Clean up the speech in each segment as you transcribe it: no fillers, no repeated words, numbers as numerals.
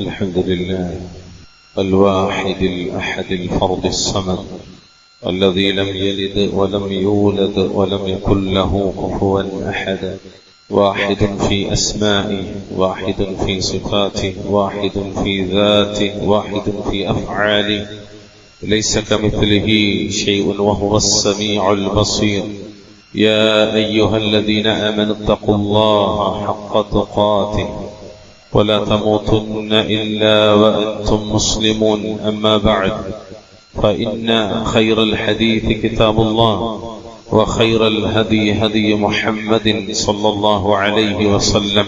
الحمد لله الواحد الأحد الفرد الصمد الذي لم يلد ولم يولد ولم يكن له كفوا أحد، واحد في أسمائه، واحد في صفاته، واحد في ذاته، واحد في أفعاله، ليس كمثله شيء وهو السميع البصير. يا أيها الذين آمنوا اتقوا الله حق تقاته ولا تموتن إلا وأنتم مسلمون. أما بعد، فإن خير الحديث كتاب الله، وخير الهدي هدي محمد صلى الله عليه وسلم،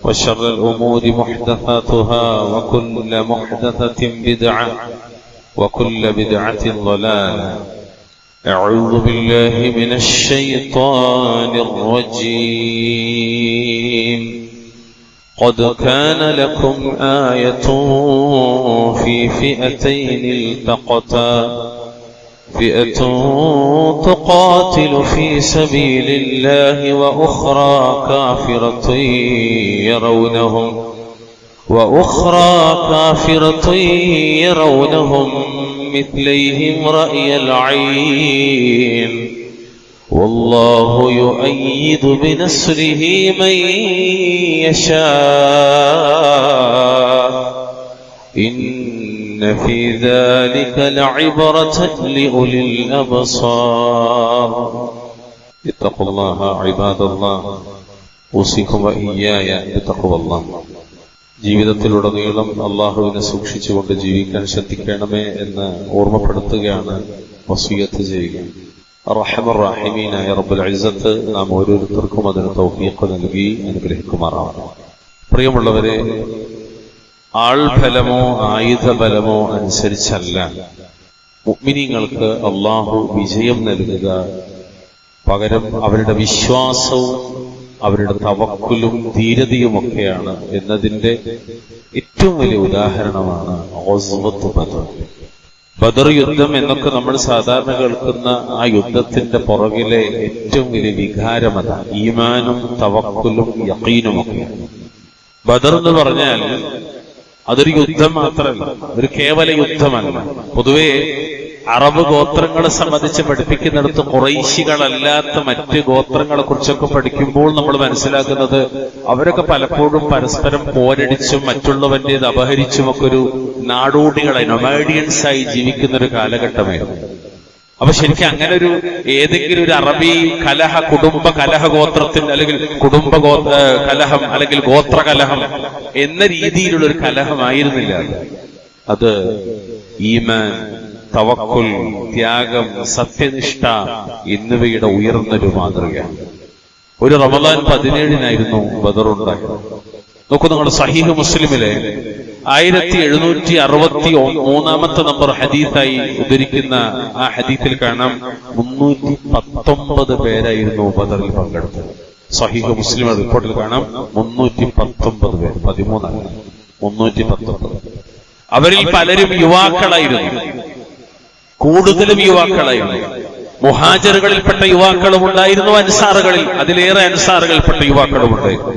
وشر الأمور محدثاتها، وكل محدثة بدعة، وكل بدعة ضلالة. أعوذ بالله من الشيطان الرجيم. قد كان لكم آية في فئتين التقتا، فئة تقاتل في سبيل الله وأخرى كافرة يرونهم مثليهم رأي العين، والله يؤيد بنصره من يشاء، إن في ذلك لعبرة لأولي الأبصار. اتقوا الله عباد الله، أوصيكم وإياي بتقوى الله. ജീവിതത്തിലുടനീളം അള്ളാഹുവിനെ സൂക്ഷിച്ചുകൊണ്ട് ജീവിക്കാൻ ശ്രദ്ധിക്കണമേ എന്ന് ഓർമ്മപ്പെടുത്തുകയാണ്, വസിയത്ത് ചെയ്യുക. അർഹമർ റഹീമീനായ റബ്ബുൽ ഇസ്സത്ത് നാം ഓരോരുത്തർക്കും അതിന് തൗഫീഖ് നൽകി അനുഗ്രഹിക്കുമാറാവണം. പ്രിയമുള്ളവരെ, ആൾഫലമോ ആയുധബലമോ അനുസരിച്ചല്ല മുഅ്മിനീങ്ങൾക്ക് അള്ളാഹു വിജയം നൽകുക, പകരം അവരുടെ വിശ്വാസവും അവരുടെ തവക്കുലും ധീരതയുമൊക്കെയാണ് എന്നതിന്റെ ഏറ്റവും വലിയ ഉദാഹരണമാണ് ഗസ്വത്ത് ബദർ. ബദർ യുദ്ധം എന്നൊക്കെ നമ്മൾ സാധാരണ കേൾക്കുന്ന ആ യുദ്ധത്തിന്റെ പുറകിലെ ഏറ്റവും വലിയ വികാരമത ഈമാനും തവക്കുലും യഖീനുമൊക്കെയാണ്. ബദർ എന്ന് പറഞ്ഞാൽ അതൊരു യുദ്ധം മാത്രമല്ല, ഒരു കേവല യുദ്ധമല്ല. പൊതുവെ അറബ് ഗോത്രങ്ങളെ സംബന്ധിച്ച് പഠിപ്പിക്കുന്നിടത്ത് ഖുറൈശികളല്ലാത്ത മറ്റ് ഗോത്രങ്ങളെ കുറിച്ചൊക്കെ പഠിക്കുമ്പോൾ നമ്മൾ മനസ്സിലാക്കുന്നത് അവരൊക്കെ പലപ്പോഴും പരസ്പരം പോരടിച്ചും മറ്റുള്ളവന്റേത് അപഹരിച്ചും ഒക്കെ ഒരു നാടോടികളായി നൊമാഡിയൻസ് ആയി ജീവിക്കുന്ന ഒരു കാലഘട്ടമായിരുന്നു. അപ്പൊ ശരിക്കും അങ്ങനെ ഒരു ഏതെങ്കിലും ഒരു അറബി കലഹ, കുടുംബ കലഹ ഗോത്രത്തിന്റെ അല്ലെങ്കിൽ കുടുംബ കലഹം അല്ലെങ്കിൽ ഗോത്ര കലഹം എന്ന രീതിയിലുള്ള ഒരു കലഹമായിരുന്നില്ല. അത് ഈമാൻ, തവക്കുൽ, ത്യാഗം, സത്യനിഷ്ഠ എന്നിവയുടെ ഉയർന്നൊരു മാതൃകയാണ്. ഒരു റമദാൻ 17-നായിരുന്നു ബദർ ഉണ്ടായത്. നോക്കൂ, നിങ്ങൾ സഹീഹ് മുസ്ലിമിലെ 1763 നമ്പർ ഹദീസായി ഉദ്ധരിക്കുന്ന ആ ഹദീസിൽ കാണാം 319 പേരായിരുന്നു ബദറിൽ പങ്കെടുത്തത്. സഹീഹ് മുസ്ലിം റിപ്പോർട്ടിൽ കാണാം 319 പേർ, 13 319. അവരിൽ പലരും യുവാക്കളായിരുന്നു, കൂടുതലും യുവാക്കളായിരുന്നു. മുഹാജിറുകളിൽപ്പെട്ട യുവാക്കളും ഉണ്ടായിരുന്നു, അൻസാറുകളിൽ അതിലേറെ അൻസാറുകളിൽപ്പെട്ട യുവാക്കളും ഉണ്ടായിരുന്നു.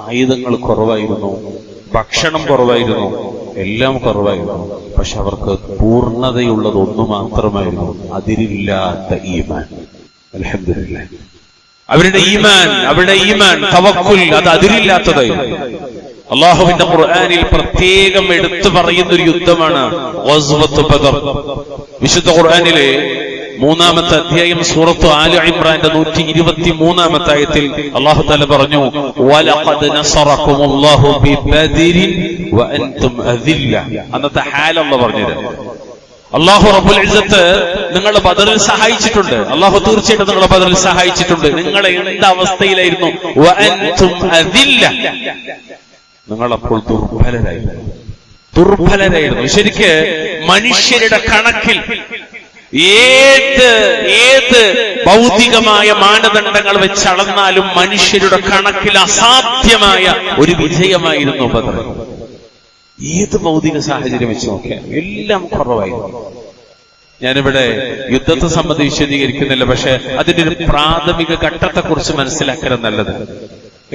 ആയുധങ്ങൾ കുറവായിരുന്നു, ഭക്ഷണം കുറവായിരുന്നു, എല്ലാം കുറവായിരുന്നു. പക്ഷെ അവർക്ക് പൂർണ്ണതയുള്ളത് ഒന്നു മാത്രമായിരുന്നു, അതിരില്ലാത്ത ഈമാൻ. അൽഹംദുലില്ലാഹ്, അവരുടെ ഈമാൻ തവക്കുൽ അത് അതിരില്ലാത്തതായിരുന്നു. അള്ളാഹുവിന്റെ ഖുർആനിൽ പ്രത്യേകം എടുത്തു പറയുന്ന ഒരു യുദ്ധമാണ് ഗസ്വത്ത് ബദർ. വിശുദ്ധ ഖുർആനിലെ 3-ാമത്തെ അധ്യായം സൂറത്ത് ആല ഇംറാന്റെ 123-ാമത്തെ ആയത്തിൽ അല്ലാഹു തആല പറഞ്ഞു, വലഖദ് നസറകുമുല്ലാഹു ബിബദരിൻ വഅൻതും അദില്ല. അന്നത്തെ ഹാൽ അല്ലാഹു പറഞ്ഞത്, അല്ലാഹു റബ്ബുൽ ഇസ്സത്ത് നിങ്ങളെ ബദറിൽ സഹായിച്ചിട്ടുണ്ട്. അല്ലാഹു തീർച്ചയായിട്ടും നിങ്ങളെ ബദറിൽ സഹായിച്ചിട്ടുണ്ട്. നിങ്ങളെ എന്ത് അവസ്ഥയിലായിരുന്നു? വഅൻതും അദില്ല, നിങ്ങളപ്പോൾ ദുർബലരായിരുന്നു. ശരിക്ക് മനുഷ്യരുടെ കണക്കിൽ ഏത് ഭൗതികമായ മാനദണ്ഡങ്ങൾ വെച്ചളന്നാലും മനുഷ്യരുടെ കണക്കിൽ അസാധ്യമായ ഒരു വിജയമായിരുന്നു ബദർ. ഏത് ഭൗതിക സാഹചര്യം വെച്ച് നോക്കിയാൽ എല്ലാം കുറവായിരുന്നു. ഞാനിവിടെ യുദ്ധത്തെ സംബന്ധിച്ച് വിശദീകരിക്കുന്നില്ല, പക്ഷെ അതിന്റെ ഒരു പ്രാഥമിക ഘട്ടത്തെക്കുറിച്ച് മനസ്സിലാക്കൽ നല്ലത്.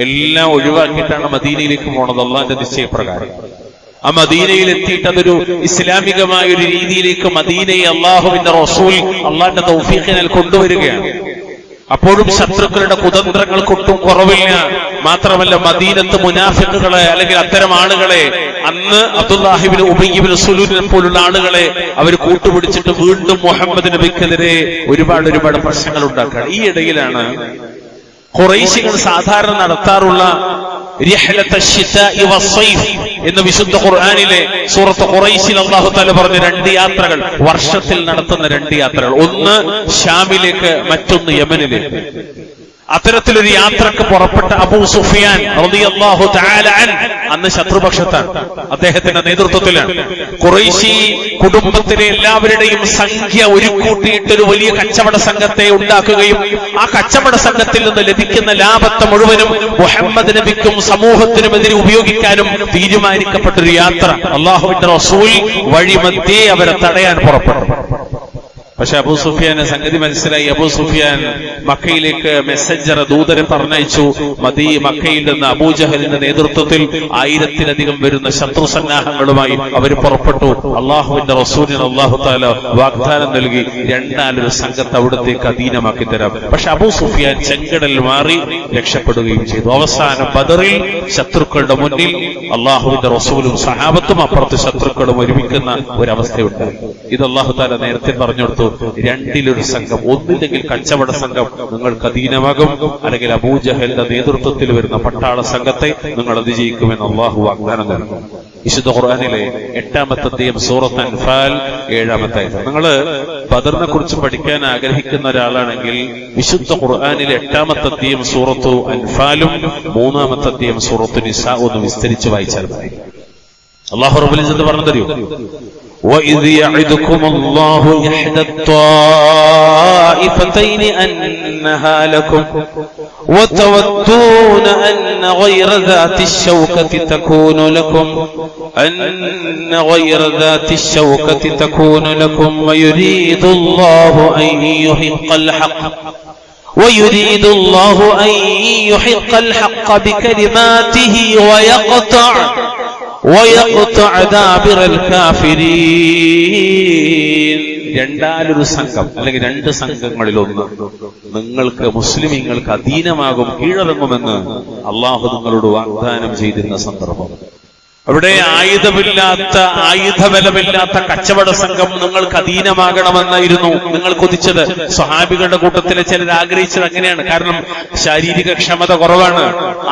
എല്ലാം ഒഴിവാക്കിയിട്ടാണ് മദീനയിലേക്ക് പോണത് അള്ളാന്റെ നിശ്ചയപ്രകാരം. ആ മദീനയിൽ എത്തിയിട്ട് അതൊരു ഇസ്ലാമികമായ ഒരു രീതിയിലേക്ക് മദീനയെ അള്ളാഹുവിന്റെ റസൂൽ അള്ളാഹിന്റെ തൗഫീഖിനാൽ കൊണ്ടുവരികയാണ്. അപ്പോഴും ശത്രുക്കളുടെ കുതന്ത്രങ്ങൾക്കൊട്ടും കുറവില്ല. മാത്രമല്ല മദീനത്ത് മുനാഫിക്കുകളെ അല്ലെങ്കിൽ അത്തരം ആളുകളെ അന്ന് അബ്ദുല്ലാഹി ഇബ്നു ഉബയ്യ് ഇബ്നു സലൂലിനെ പോലുള്ള ആളുകളെ അവർ കൂട്ടുപിടിച്ചിട്ട് വീണ്ടും മുഹമ്മദ് നബിക്കെതിരെ ഒരുപാട് പ്രശ്നങ്ങൾ ഉണ്ടാക്കുകയാണ്. ഈ ഇടയിലാണ് ഖുറൈശികൾ സാധാരണ നടത്താറുള്ള എന്ന് വിശുദ്ധ ഖുർആനിലെ സൂറത്ത് ഖുറൈശിൽ അല്ലാഹു തആല പറഞ്ഞ 2 യാത്രകൾ, വർഷത്തിൽ നടത്തുന്ന 2 യാത്രകൾ. ഒന്ന് ഷാമിലേക്ക്, മറ്റൊന്ന് യമനിലേക്ക്. അത്തരത്തിലൊരു യാത്രക്ക് പുറപ്പെട്ട അബൂ സുഫിയാൻ റളിയല്ലാഹു തആല അന്ന് ശത്രുപക്ഷത്താണ്, അദ്ദേഹത്തിന്റെ നേതൃത്വത്തിലാണ്. ഖുറൈശി കുടുംബത്തിലെ എല്ലാവരുടെയും സംഖ്യ ഒരുക്കൂട്ടിയിട്ടൊരു വലിയ കച്ചവട സംഘത്തെ ഉണ്ടാക്കുകയും ആ കച്ചവട സംഘത്തിൽ നിന്ന് ലഭിക്കുന്ന ലാഭത്തെ മുഴുവനും മുഹമ്മദ് നബിക്കും സമൂഹത്തിനുമെതിരെ ഉപയോഗിക്കാനും തീരുമാനിക്കപ്പെട്ടൊരു യാത്ര. അല്ലാഹുവിന്റെ റസൂൽ വഴിമധ്യേ അവരെ തടയാൻ പുറപ്പെട്ടു. പക്ഷെ അബൂ സുഫിയാന് സംഗതി മനസ്സിലായി. അബൂ സുഫിയാൻ മക്കയിലേക്ക് മെസ്സഞ്ചർ ദൂതരെ പറഞ്ഞയച്ചു. മക്കയിൽ നിന്ന് അബൂജഹലിന്റെ നേതൃത്വത്തിൽ 1000-ലധികം വരുന്ന ശത്രു സന്നാഹങ്ങളുമായി അവർ പുറപ്പെട്ടു. അള്ളാഹുവിന്റെ റസൂലിന് അല്ലാഹു തആല വാഗ്ദാനം നൽകി, 2 സംഘത്തെ അവിടത്തേക്ക് അധീനമാക്കി തരാം. പക്ഷെ അബൂ സുഫിയാൻ ചെങ്കടൽ മാറി രക്ഷപ്പെടുകയും ചെയ്തു. അവസാനം ബദറിൽ ശത്രുക്കളുടെ മുന്നിൽ അള്ളാഹുവിന്റെ റസൂലും സഹാബത്തും അപ്പുറത്ത് ശത്രുക്കളും ഒരുമിക്കുന്ന ഒരവസ്ഥയുണ്ടായി. ഇത് അല്ലാഹു തആല നേരത്തെ പറഞ്ഞെടുത്തു. 2 സംഘം, ഒന്നില്ലെങ്കിൽ കച്ചവട സംഘം നിങ്ങൾക്ക് അധീനമാകും, അല്ലെങ്കിൽ അബൂജഹലിന്റെ നേതൃത്വത്തിൽ വരുന്ന പട്ടാള സംഘത്തെ നിങ്ങൾ അതിജയിക്കുമെന്ന് അള്ളാഹു വാഗ്ദാനം നൽകും. വിശുദ്ധ ഖുർആനിലെ 8-ാമത്തെ അധ്യായം സൂറത്ത് അൻഫാൽ 7-ാമത്തെ ആയത്ത്. നിങ്ങൾ ബദറിനെ കുറിച്ച് പഠിക്കാൻ ആഗ്രഹിക്കുന്ന ഒരാളാണെങ്കിൽ വിശുദ്ധ ഖുർആനിലെ 8-ാമത്തെ അധ്യായം സൂറത്തു അൻഫാലും 3-ാമത്തെ അധ്യായം സൂറത്തു നിസാ ഒന്ന് വിസ്തരിച്ച് വായിച്ചാൽ മതി. അല്ലാഹു റബ്ബുൽ ഇസ്സത്ത് പറഞ്ഞു തരൂ, وَإِذْ يَعِدُكُمُ اللَّهُ إِحْدَى الطَّائِفَتَيْنِ أَنَّهَا لَكُمْ وَتَوَدُّونَ أَنَّ غَيْرَ ذَاتِ الشَّوْكَةِ تَكُونُ لَكُمْ وَيُرِيدُ اللَّهُ أَن يُحِقَّ الْحَقَّ بِكَلِمَاتِهِ وَيَقْطَعَ دَابِرَ الْكَافِرِينَ. 2 സംഘം അല്ലെങ്കിൽ 2 സംഘങ്ങളിലൊന്ന് നിങ്ങൾക്ക് മുസ്ലിമീങ്ങൾക്ക് അധീനമാകും, കീഴടങ്ങുമെന്ന് അള്ളാഹു നിങ്ങളോട് വാഗ്ദാനം ചെയ്തിരുന്ന സന്ദർഭം. അവിടെ ആയുധബലമില്ലാത്ത കച്ചവട സംഘം നിങ്ങൾക്ക് അധീനമാകണമെന്നായിരുന്നു നിങ്ങൾ കൊതിച്ചത്. സ്വഹാബികളുടെ കൂട്ടത്തിലെ ചിലർ ആഗ്രഹിച്ചത് അങ്ങനെയാണ്. കാരണം ശാരീരിക ക്ഷമത കുറവാണ്,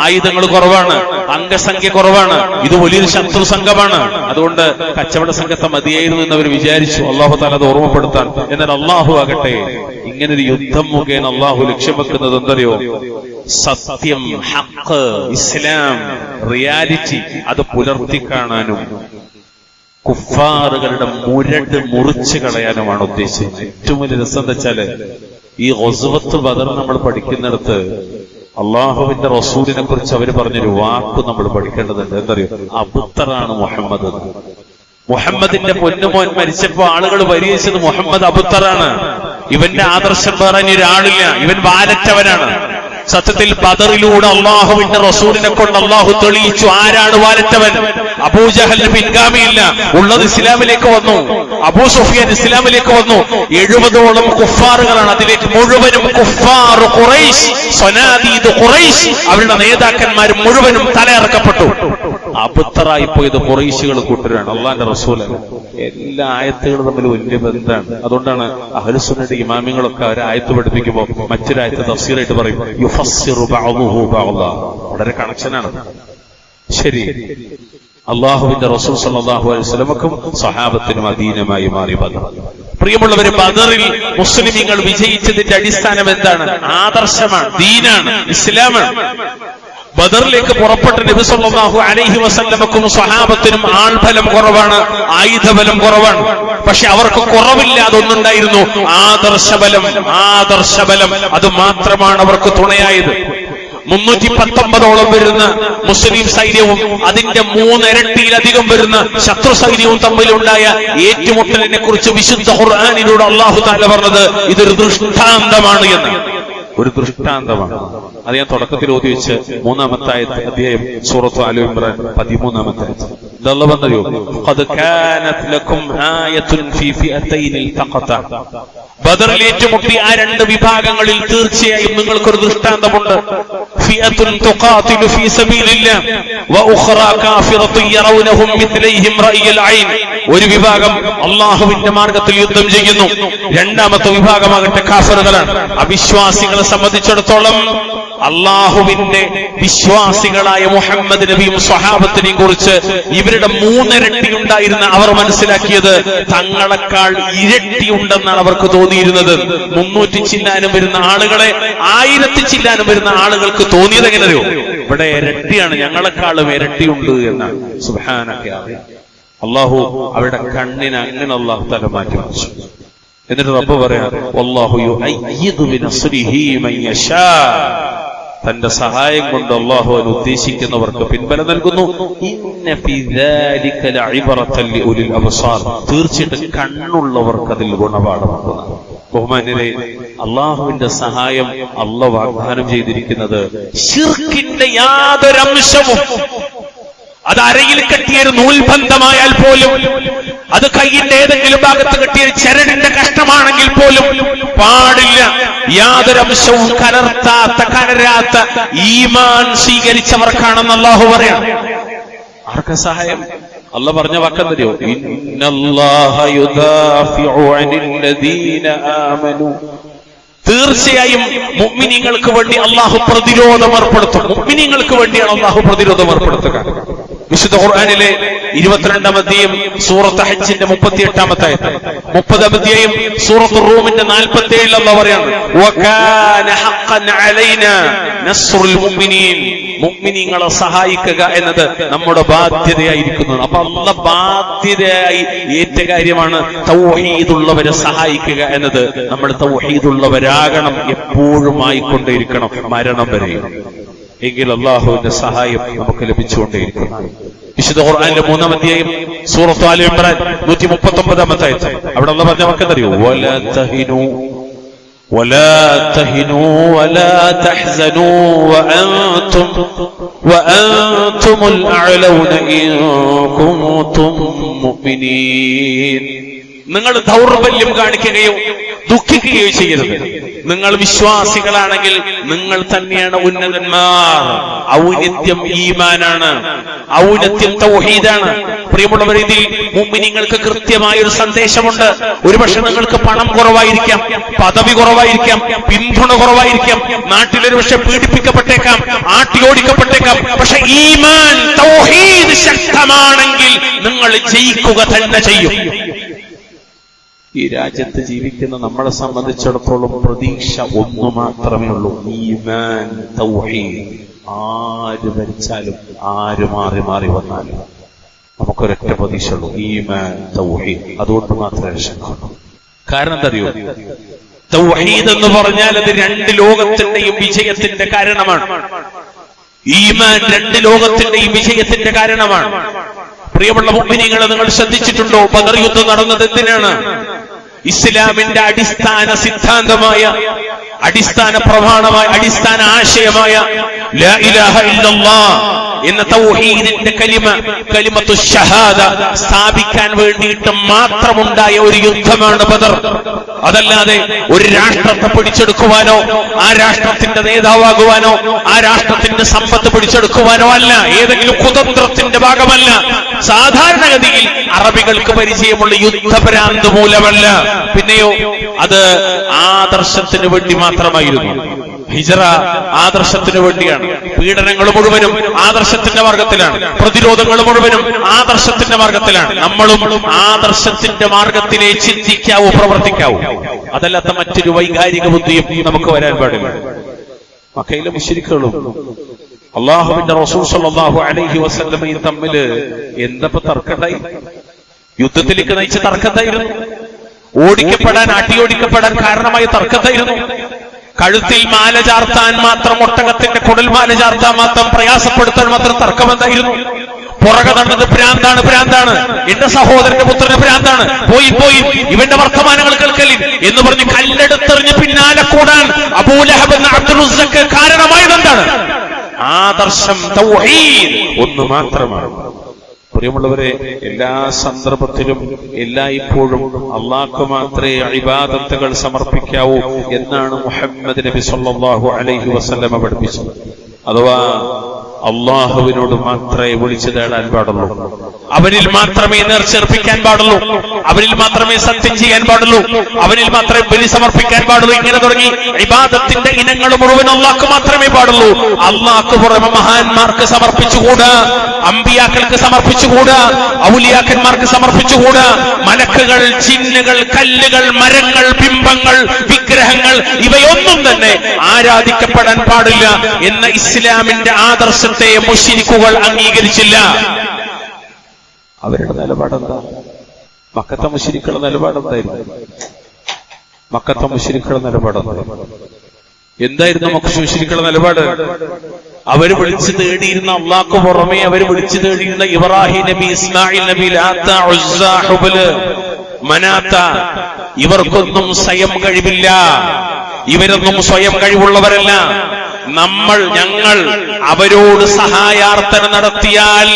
ആയുധങ്ങൾ കുറവാണ്, അംഗസംഖ്യ കുറവാണ്, ഇത് വലിയൊരു ശത്രു സംഘമാണ്. അതുകൊണ്ട് കച്ചവട സംഘത്തെ മതിയായിരുന്നു എന്നവർ വിചാരിച്ചു. അള്ളാഹു തആല അത് ഓർമ്മപ്പെടുത്താൻ. എന്നാൽ അള്ളാഹു ആകട്ടെ ഇങ്ങനൊരു യുദ്ധം മുഖേന അള്ളാഹു ലക്ഷ്യം വെക്കുന്നത് എന്തറിയോ? സത്യം, ഹഖ്, ഇസ്ലാം, റിയാലിറ്റി അത് പുലർത്തി കാണാനും കുഫാറുകളുടെ മുറിച്ചു കളയാനുമാണ് ഉദ്ദേശിച്ചത്. ഏറ്റവും വലിയ രസം എന്താ വെച്ചാല് ഈ ഗസ്വത്ത് ബദർ നമ്മൾ പഠിക്കുന്നിടത്ത് അള്ളാഹുവിന്റെ റസൂലിനെ കുറിച്ച് അവർ പറഞ്ഞൊരു വാക്ക് നമ്മൾ പഠിക്കേണ്ടതുണ്ട്. എന്തറിയോ? അബുത്തറാണ് മുഹമ്മദ്. മുഹമ്മദിന്റെ പൊന്നുമോൻ മരിച്ചപ്പോ ആളുകൾ പരിഹരിച്ചത് മുഹമ്മദ് അബുത്തറാണ്, ഇവന്റെ ആദർശം വേറെ ഒരാളില്ല, ഇവൻ വാലറ്റവനാണ്. സത്യത്തിൽ ബദറിലൂടെ അള്ളാഹുവിന്റെ റസൂലിനെ കൊണ്ട് അള്ളാഹു തെളിയിച്ചു ആരാണ് വാലറ്റവൻ. അബൂജഹലിന് പിൻഗാമിയില്ല, ഉള്ളത് ഇസ്ലാമിലേക്ക് വന്നു. അബൂ സുഫിയാൻ ഇസ്ലാമിലേക്ക് വന്നു. 70ഓളം കുഫാറുകളാണ്, അതിലേക്ക് മുഴുവനും കുഫാർ ഖുറൈശ്, സനാദീദ് ഖുറൈശ്, അവരുടെ നേതാക്കന്മാർ മുഴുവനും തലയിറക്കപ്പെട്ടു. അബുത്തറായി പോയത് ഖുറൈശികൾ കൂട്ടരാണ്, അള്ളാന്റെ റസൂലാണ്. എല്ലാ ആയത്തുകളും തമ്മിൽ വലിയ ബന്ധമാണ്. അതുകൊണ്ടാണ് അഹ്ലുസുന്നയുടെ ഇമാമിങ്ങളൊക്കെ ഒരു ആയത്ത് പഠിപ്പിക്കുമ്പോൾ മറ്റൊരായത്ത് തഫ്സീറായിട്ട് പറയും യുഫസ്സിറു ബഅദുഹു ബഅദാ. വളരെ കണക്ഷനാണ്. ശരി, അള്ളാഹുവിന്റെ റസൂൽ സല്ലല്ലാഹു അലൈഹി വസല്ലമക്കും സഹാബത്തിനും അധീനമായി മാറി ബദർ. പ്രിയമുള്ളവരെ, ബദറിൽ മുസ്ലിമീങ്ങൾ വിജയിച്ചതിന്റെ അടിസ്ഥാനം എന്താണ്? ആദർശമാണ്, ദീനാണ്, ഇസ്ലാമാണ്. ബദറിലേക്ക് പുറപ്പെട്ട നബി സല്ലല്ലാഹു അലൈഹി വസല്ലമക്കും സ്വഹാബത്തിനും ആൾബലം കുറവാണ്, ആയുധബലം കുറവാണ്. പക്ഷെ അവർക്ക് കുറവില്ലാതെ ഒന്നുണ്ടായിരുന്നു, ആദർശബലം. അത് മാത്രമാണ് അവർക്ക് തുണയായത്. 319ഓളം വരുന്ന മുസ്ലിം സൈന്യവും അതിന്റെ 3 ഇരട്ടിയിലധികം വരുന്ന ശത്രു സൈന്യവും തമ്മിലുണ്ടായ ഏറ്റുമുട്ടലിനെ കുറിച്ച് വിശുദ്ധ ഖുർആനിലൂടെ അല്ലാഹു തആല പറഞ്ഞത് ഇതൊരു ദൃഷ്ടാന്തമാണ് എന്ന്. ഒരു ദൃഷ്ടാന്തമാണ്. അത് ഞാൻ തുടക്കത്തിൽ ഓതി വെച്ച് 3-ാമത്തെ അധ്യായം സൂറത്ത് ആലു ഇംറാൻ 13-ാമത്തെ. ഇതല്ല പറഞ്ഞോ, ഖദ് കാനത് ലക്കും ആയത്തുൻ ഫീ ഫിഅതൈൻ ഇൽതഖത. ബദറിൽ ഏറ്റുമുട്ടി ആ രണ്ട് വിഭാഗങ്ങളിൽ തീർച്ചയായും നിങ്ങൾക്കൊരു ദൃഷ്ടാന്തമുണ്ട്. ഫിഅത്തുൻ തുഖാതിലു ഫീ സബീലില്ലാഹ് വഉഖറാ കാഫിറത്തുൻ യറൗനഹും മിത്ലൈഹിം റഅയൽ ഐൻ. ഒരു വിഭാഗം അല്ലാഹുവിന്റെ മാർഗ്ഗത്തിൽ യുദ്ധം ചെയ്യുന്നു, രണ്ടാമത്തെ വിഭാഗമാകട്ടെ കാഫിറുകളാണ്. അവിശ്വാസികളെ സംബന്ധിച്ചിടത്തോളം അല്ലാഹുവിന്റെ വിശ്വാസികളായ മുഹമ്മദ് നബിയും സ്വഹാബത്തിനെയും കുറിച്ച് ഇവരുടെ മൂന്നിരട്ടി ഉണ്ടായിരുന്ന അവർ മനസ്സിലാക്കിയത് തങ്ങളെക്കാൾ ഇരട്ടി ഉണ്ടെന്നാണ് അവർക്ക് തോന്നിയിരുന്നത്. 300 ചില്ലാനും വരുന്ന ആളുകളെ 1000 ചില്ലാനും വരുന്ന ആളുകൾക്ക് തോന്നിയത് എങ്ങനെയോ, ഇവിടെ ഇരട്ടിയാണ്, ഞങ്ങളെക്കാളും ഇരട്ടിയുണ്ട് എന്നാണ്. സുബ്ഹാനക. അള്ളാഹു അവരുടെ കണ്ണിന് അങ്ങനെ അള്ളാഹു തല മാറ്റി വെച്ചു. എന്നിട്ട് റബ്ബ് പറയാം, വല്ലാഹു യുഅയ്യിദു ബിനസ്രിഹി മൻ യശാ. തന്റെ സഹായം കൊണ്ട് അല്ലാഹു ഉദ്ദേശിക്കുന്നവർക്ക് പിൻബലം നൽകുന്നു. ഇന്ന ഫീ ദാലിക ലഇബ്റതൻ ലിഉലിൽ അബ്സാർ. തീർച്ചയായിട്ടും കണ്ണുള്ളവർക്ക് അതിൽ ഗുണപാഠമുണ്ട്. ബഹുമാന്യരെ, അല്ലാഹുവിന്റെ സഹായം അല്ലാഹു വാഗ്ദാനം ചെയ്തിരിക്കുന്നത് ശിർക്കിന്റെ യാതൊരംശവും, അത് അരയിൽ കെട്ടിയ ഒരു നൂൽബന്ധമായാൽ പോലും, അത് കയ്യിന്റെ ഏതെങ്കിലും ഭാഗത്ത് കെട്ടിയ ചരടിന്റെ കഷ്ടമാണെങ്കിൽ പോലും പാടില്ല. യാതൊരംശവും കലരാത്ത ഈമാൻ സ്വീകരിച്ചവർക്കാണെന്ന് അല്ലാഹു പറയാം. ആർക്കാ സഹായം? അല്ലാഹു പറഞ്ഞ വാക്കെന്തറിയോ? ഇന്നല്ലാഹ യുദാഫിഉ അനില്ലദീന ആമനു. തീർച്ചയായും മുഅ്മിനീങ്ങൾക്ക് വേണ്ടി അല്ലാഹു പ്രതിരോധം ഏർപ്പെടുത്തും. മുഅ്മിനീങ്ങൾക്ക് വേണ്ടിയാണ് അല്ലാഹു പ്രതിരോധം ഏർപ്പെടുത്തുക. വിശുദ്ധ ഖുർആനിലെ 22-ാം അധ്യായം സൂറത്ത് ഹജ്ജിന്റെ 38-ാമത്തെ ആയത്ത്, 30-ാം അധ്യായം സൂറത്ത് റൂമിന്റെ 47 അല്ലാഹു പറയാണ്, വകാന ഹഖൻ അലൈനാ നസ്റുൽ മുഅ്മിനീൻ. മുഅ്മിനീങ്ങളെ സഹായിക്കുക എന്നത് നമ്മുടെ ബാധ്യതയായിരിക്കുന്നു. അപ്പൊ അല്ലാഹു ബാധ്യതയായി ഏറ്റ കാര്യമാണ് തൗഹീദുള്ളവരെ സഹായിക്കുക എന്നത്. നമ്മൾ തൗഹീദുള്ളവരാകണം, എപ്പോഴും ആയിക്കൊണ്ടേയിരിക്കണം, മരണം വരെയും. എങ്കിൽ അല്ലാഹുവിന്റെ സഹായം നമുക്ക് ലഭിച്ചുകൊണ്ടേയിരിക്കും. വിശുദ്ധ ഖുർആനിലെ 3-ാം അധ്യായം സൂറത്ത് ആല ഇംറാൻ 139-ാമത്തെ ആയത്ത്, അവിടെ അല്ലാഹു പറഞ്ഞ വാക്കെന്തറിയോ? വലാ തഹിനൂ വലാ തഹ്സനൂ വഅൻതുമുൽ അഅലൗന ഇൻ കുൻതും മുഅ്മിനീൻ. നിങ്ങൾ ദൗർബല്യം കാണിക്കുകയോ ദുഃഖിക്കുകയോ ചെയ്യരുത്. നിങ്ങൾ വിശ്വാസികളാണെങ്കിൽ നിങ്ങൾ തന്നെയാണ് ഉന്നതന്മാർ. ഔന്നത്യം ഈമാനാണ്, ഔന്നത്യം തൗഹീദാണ്. പ്രിയമുള്ളവർ, ഇതിൽ മുഅ്മിനീങ്ങൾക്ക് കൃത്യമായ ഒരു സന്ദേശമുണ്ട്. ഒരുപക്ഷെ നിങ്ങൾക്ക് പണം കുറവായിരിക്കാം, പദവി കുറവായിരിക്കാം, പിന്തുണ കുറവായിരിക്കാം, നാട്ടിലൊരു പക്ഷെ പീഡിപ്പിക്കപ്പെട്ടേക്കാം, ആട്ടിയോടിക്കപ്പെട്ടേക്കാം. പക്ഷെ ഈമാൻ തൗഹീദ് ശക്തമാണെങ്കിൽ നിങ്ങൾ ജയിക്കുക തന്നെ ചെയ്യും. ഈ രാജ്യത്ത് ജീവിക്കുന്ന നമ്മളെ സംബന്ധിച്ചിടത്തോളം പ്രതീക്ഷ ഒന്നു മാത്രമേ ഉള്ളൂ, ഈമാൻ തൗഹീദ്. ആര് ഭരിച്ചാലും, ആര് മാറി മാറി വന്നാലും നമുക്കൊരൊറ്റ പ്രതീക്ഷ ഉള്ളൂ, ഈമാൻ തൗഹീദ്. അതുകൊണ്ട് മാത്രമേ രക്ഷയുള്ളൂ. കാരണം എന്തറിയോ? തൗഹീദ് എന്ന് പറഞ്ഞാൽ അത് രണ്ട് ലോകത്തിന്റെയും വിജയത്തിന്റെ കാരണമാണ്. ഈമാൻ രണ്ട് ലോകത്തിന്റെയും വിജയത്തിന്റെ കാരണമാണ്. പ്രിയമുള്ള മുഅ്മിനീങ്ങളെ, നിങ്ങൾ ശ്രദ്ധിച്ചിട്ടുണ്ടോ? ബദർ യുദ്ധം നടന്നത് എന്തിനാണ്? ഇസ്ലാമിന്റെ അടിസ്ഥാന സിദ്ധാന്തമായ, അടിസ്ഥാന പ്രമാണമായ, അടിസ്ഥാന ആശയമായ ലാ ഇലാഹ ഇല്ലല്ലാഹ് എന്ന തൗഹീദിന്റെ കലിമത്തു ഷഹാദ സ്ഥാപിക്കാൻ വേണ്ടിയിട്ട് മാത്രമുണ്ടായ ഒരു യുദ്ധമാണ് ബദർ. അതല്ലാതെ ഒരു രാഷ്ട്രത്തെ പിടിച്ചെടുക്കുവാനോ, ആ രാഷ്ട്രത്തിന്റെ നേതാവാകുവാനോ, ആ രാഷ്ട്രത്തിന്റെ സമ്പത്ത് പിടിച്ചെടുക്കുവാനോ അല്ല. ഏതെങ്കിലും കുതന്ത്രത്തിന്റെ ഭാഗമല്ല. സാധാരണഗതിയിൽ അറബികൾക്ക് പരിചയമുള്ള യുദ്ധഭ്രാന്ത് മൂലമല്ല. പിന്നെയോ അത് ആദർശത്തിന് വേണ്ടി മാത്രമായിരുന്നു. ഹിജറ ആദർശത്തിന് വേണ്ടിയാണ്. പീഡനങ്ങൾ മുഴുവനും ആദർശത്തിന്റെ മാർഗത്തിലാണ്, പ്രതിരോധങ്ങൾ മുഴുവനും ആദർശത്തിന്റെ മാർഗത്തിലാണ്. നമ്മളും ആദർശത്തിന്റെ മാർഗത്തിലേ ചിന്തിക്കാവൂ, പ്രവർത്തിക്കാവൂ. അതല്ലാത്ത മറ്റൊരു വൈകാരിക ബുദ്ധിയും നമുക്ക് വരാൻ പാടില്ല. മക്കയിലെ മുശ്രിക്കുകളും അല്ലാഹുവിന്റെ റസൂൽ സ്വല്ലല്ലാഹു അലൈഹി വസല്ലമയും തമ്മിൽ എന്തപ്പോ തർക്കണ്ടായി? യുദ്ധത്തിലേക്ക് നയിച്ച തർക്കത്തായിരുന്നു. ഓടിക്കപ്പെടാൻ, അട്ടിയോടിക്കപ്പെടാൻ കാരണമായ തർക്കത്തായിരുന്നു. കഴുത്തിൽ മാല ചാർത്താൻ മാത്രം, ഒട്ടകത്തിന്റെ കുടൽ മാല ചാർത്താൻ മാത്രം, പ്രയാസപ്പെടുത്താൻ മാത്രം തർക്കമെന്തായിരുന്നു? പുറകെ നടന്നത് ഭ്രാന്താണ്, എന്റെ സഹോദരന്റെ പുത്രന് ഭ്രാന്താണ്, പോയി ഇവന്റെ വർത്തമാനങ്ങൾ കേൾക്കലിൻ എന്ന് പറഞ്ഞ് കല്ലെടുത്തെറിഞ്ഞ് പിന്നാലെ കൂടാൻ അബൂലഹബ് എന്ന അബ്ദുൽ ഉസ്സക്ക് കാരണമായത് എന്താണ്? ആദർശം തൗഹീദ് ഒന്ന് മാത്രമാണ്. പ്രിയമുള്ളവരെ, എല്ലാ സന്ദർഭത്തിലും എല്ലായ്പ്പോഴും അള്ളാഹ്ക്ക് മാത്രമേ ഇബാദത്തുകൾ സമർപ്പിക്കാവൂ എന്നാണ് മുഹമ്മദ് നബി സല്ലല്ലാഹു അലൈഹി വസല്ലമ പഠിപ്പിച്ചത്. അഥവാ അള്ളാഹുവിനോട് മാത്രമേ വിളിച്ചു തേടാൻ പാടുള്ളൂ, അവനിൽ മാത്രമേ നേർച്ചർപ്പിക്കാൻ പാടുള്ളൂ, അവനിൽ മാത്രമേ സത്യം ചെയ്യാൻ പാടുള്ളൂ, അവനിൽ മാത്രമേ ബലി സമർപ്പിക്കാൻ പാടുള്ളൂ. ഇങ്ങനെ തുടങ്ങി ഇബാദത്തിന്റെ ഇനങ്ങൾ മുഴുവൻ അള്ളാഹ്ക്ക് മാത്രമേ പാടുള്ളൂ. അള്ളാഹ്ക്ക് പുറമെ മഹാന്മാർക്ക് സമർപ്പിച്ചുകൂടാ, അമ്പിയാക്കൾക്ക് സമർപ്പിച്ചുകൂടാ, ഔലിയാക്കന്മാർക്ക് സമർപ്പിച്ചുകൂടാ. മലക്കുകൾ, ജിന്നുകൾ, കല്ലുകൾ, മരങ്ങൾ, ബിംബങ്ങൾ, വിഗ്രഹങ്ങൾ ഇവയൊന്നും തന്നെ ആരാധിക്കപ്പെടാൻ പാടില്ല എന്ന ഇസ്ലാമിന്റെ ആദർശത്തെ മുശ്രിക്കുകൾ അംഗീകരിച്ചില്ല. അവരുടെ നിലപാടെന്താ? മക്കത്തെ മുശ്രിക്കുകളുടെ നിലപാടെന്തായിരുന്നു? മക്കത്തെ മുശ്രിക്കുകളുടെ എന്തായിരുന്നു? മുശ്രിക്കുകളുടെ നിലപാട് അവര് വിളിച്ചു തേടിയിരുന്ന അള്ളാഹ്ക്ക് പുറമെ അവര് വിളിച്ചു തേടിയിരുന്ന ഇബ്രാഹിം നബി, ഇസ്മായിൽ നബി, ലാത്ത, ഉസ്സ, ഹുബല്, മനാത്ത, ഇവർക്കൊന്നും സ്വയം കഴിവില്ല, ഇവരൊന്നും സ്വയം കഴിവുള്ളവരല്ല. ഞങ്ങൾ അവരോട് സഹായാർത്ഥന നടത്തിയാൽ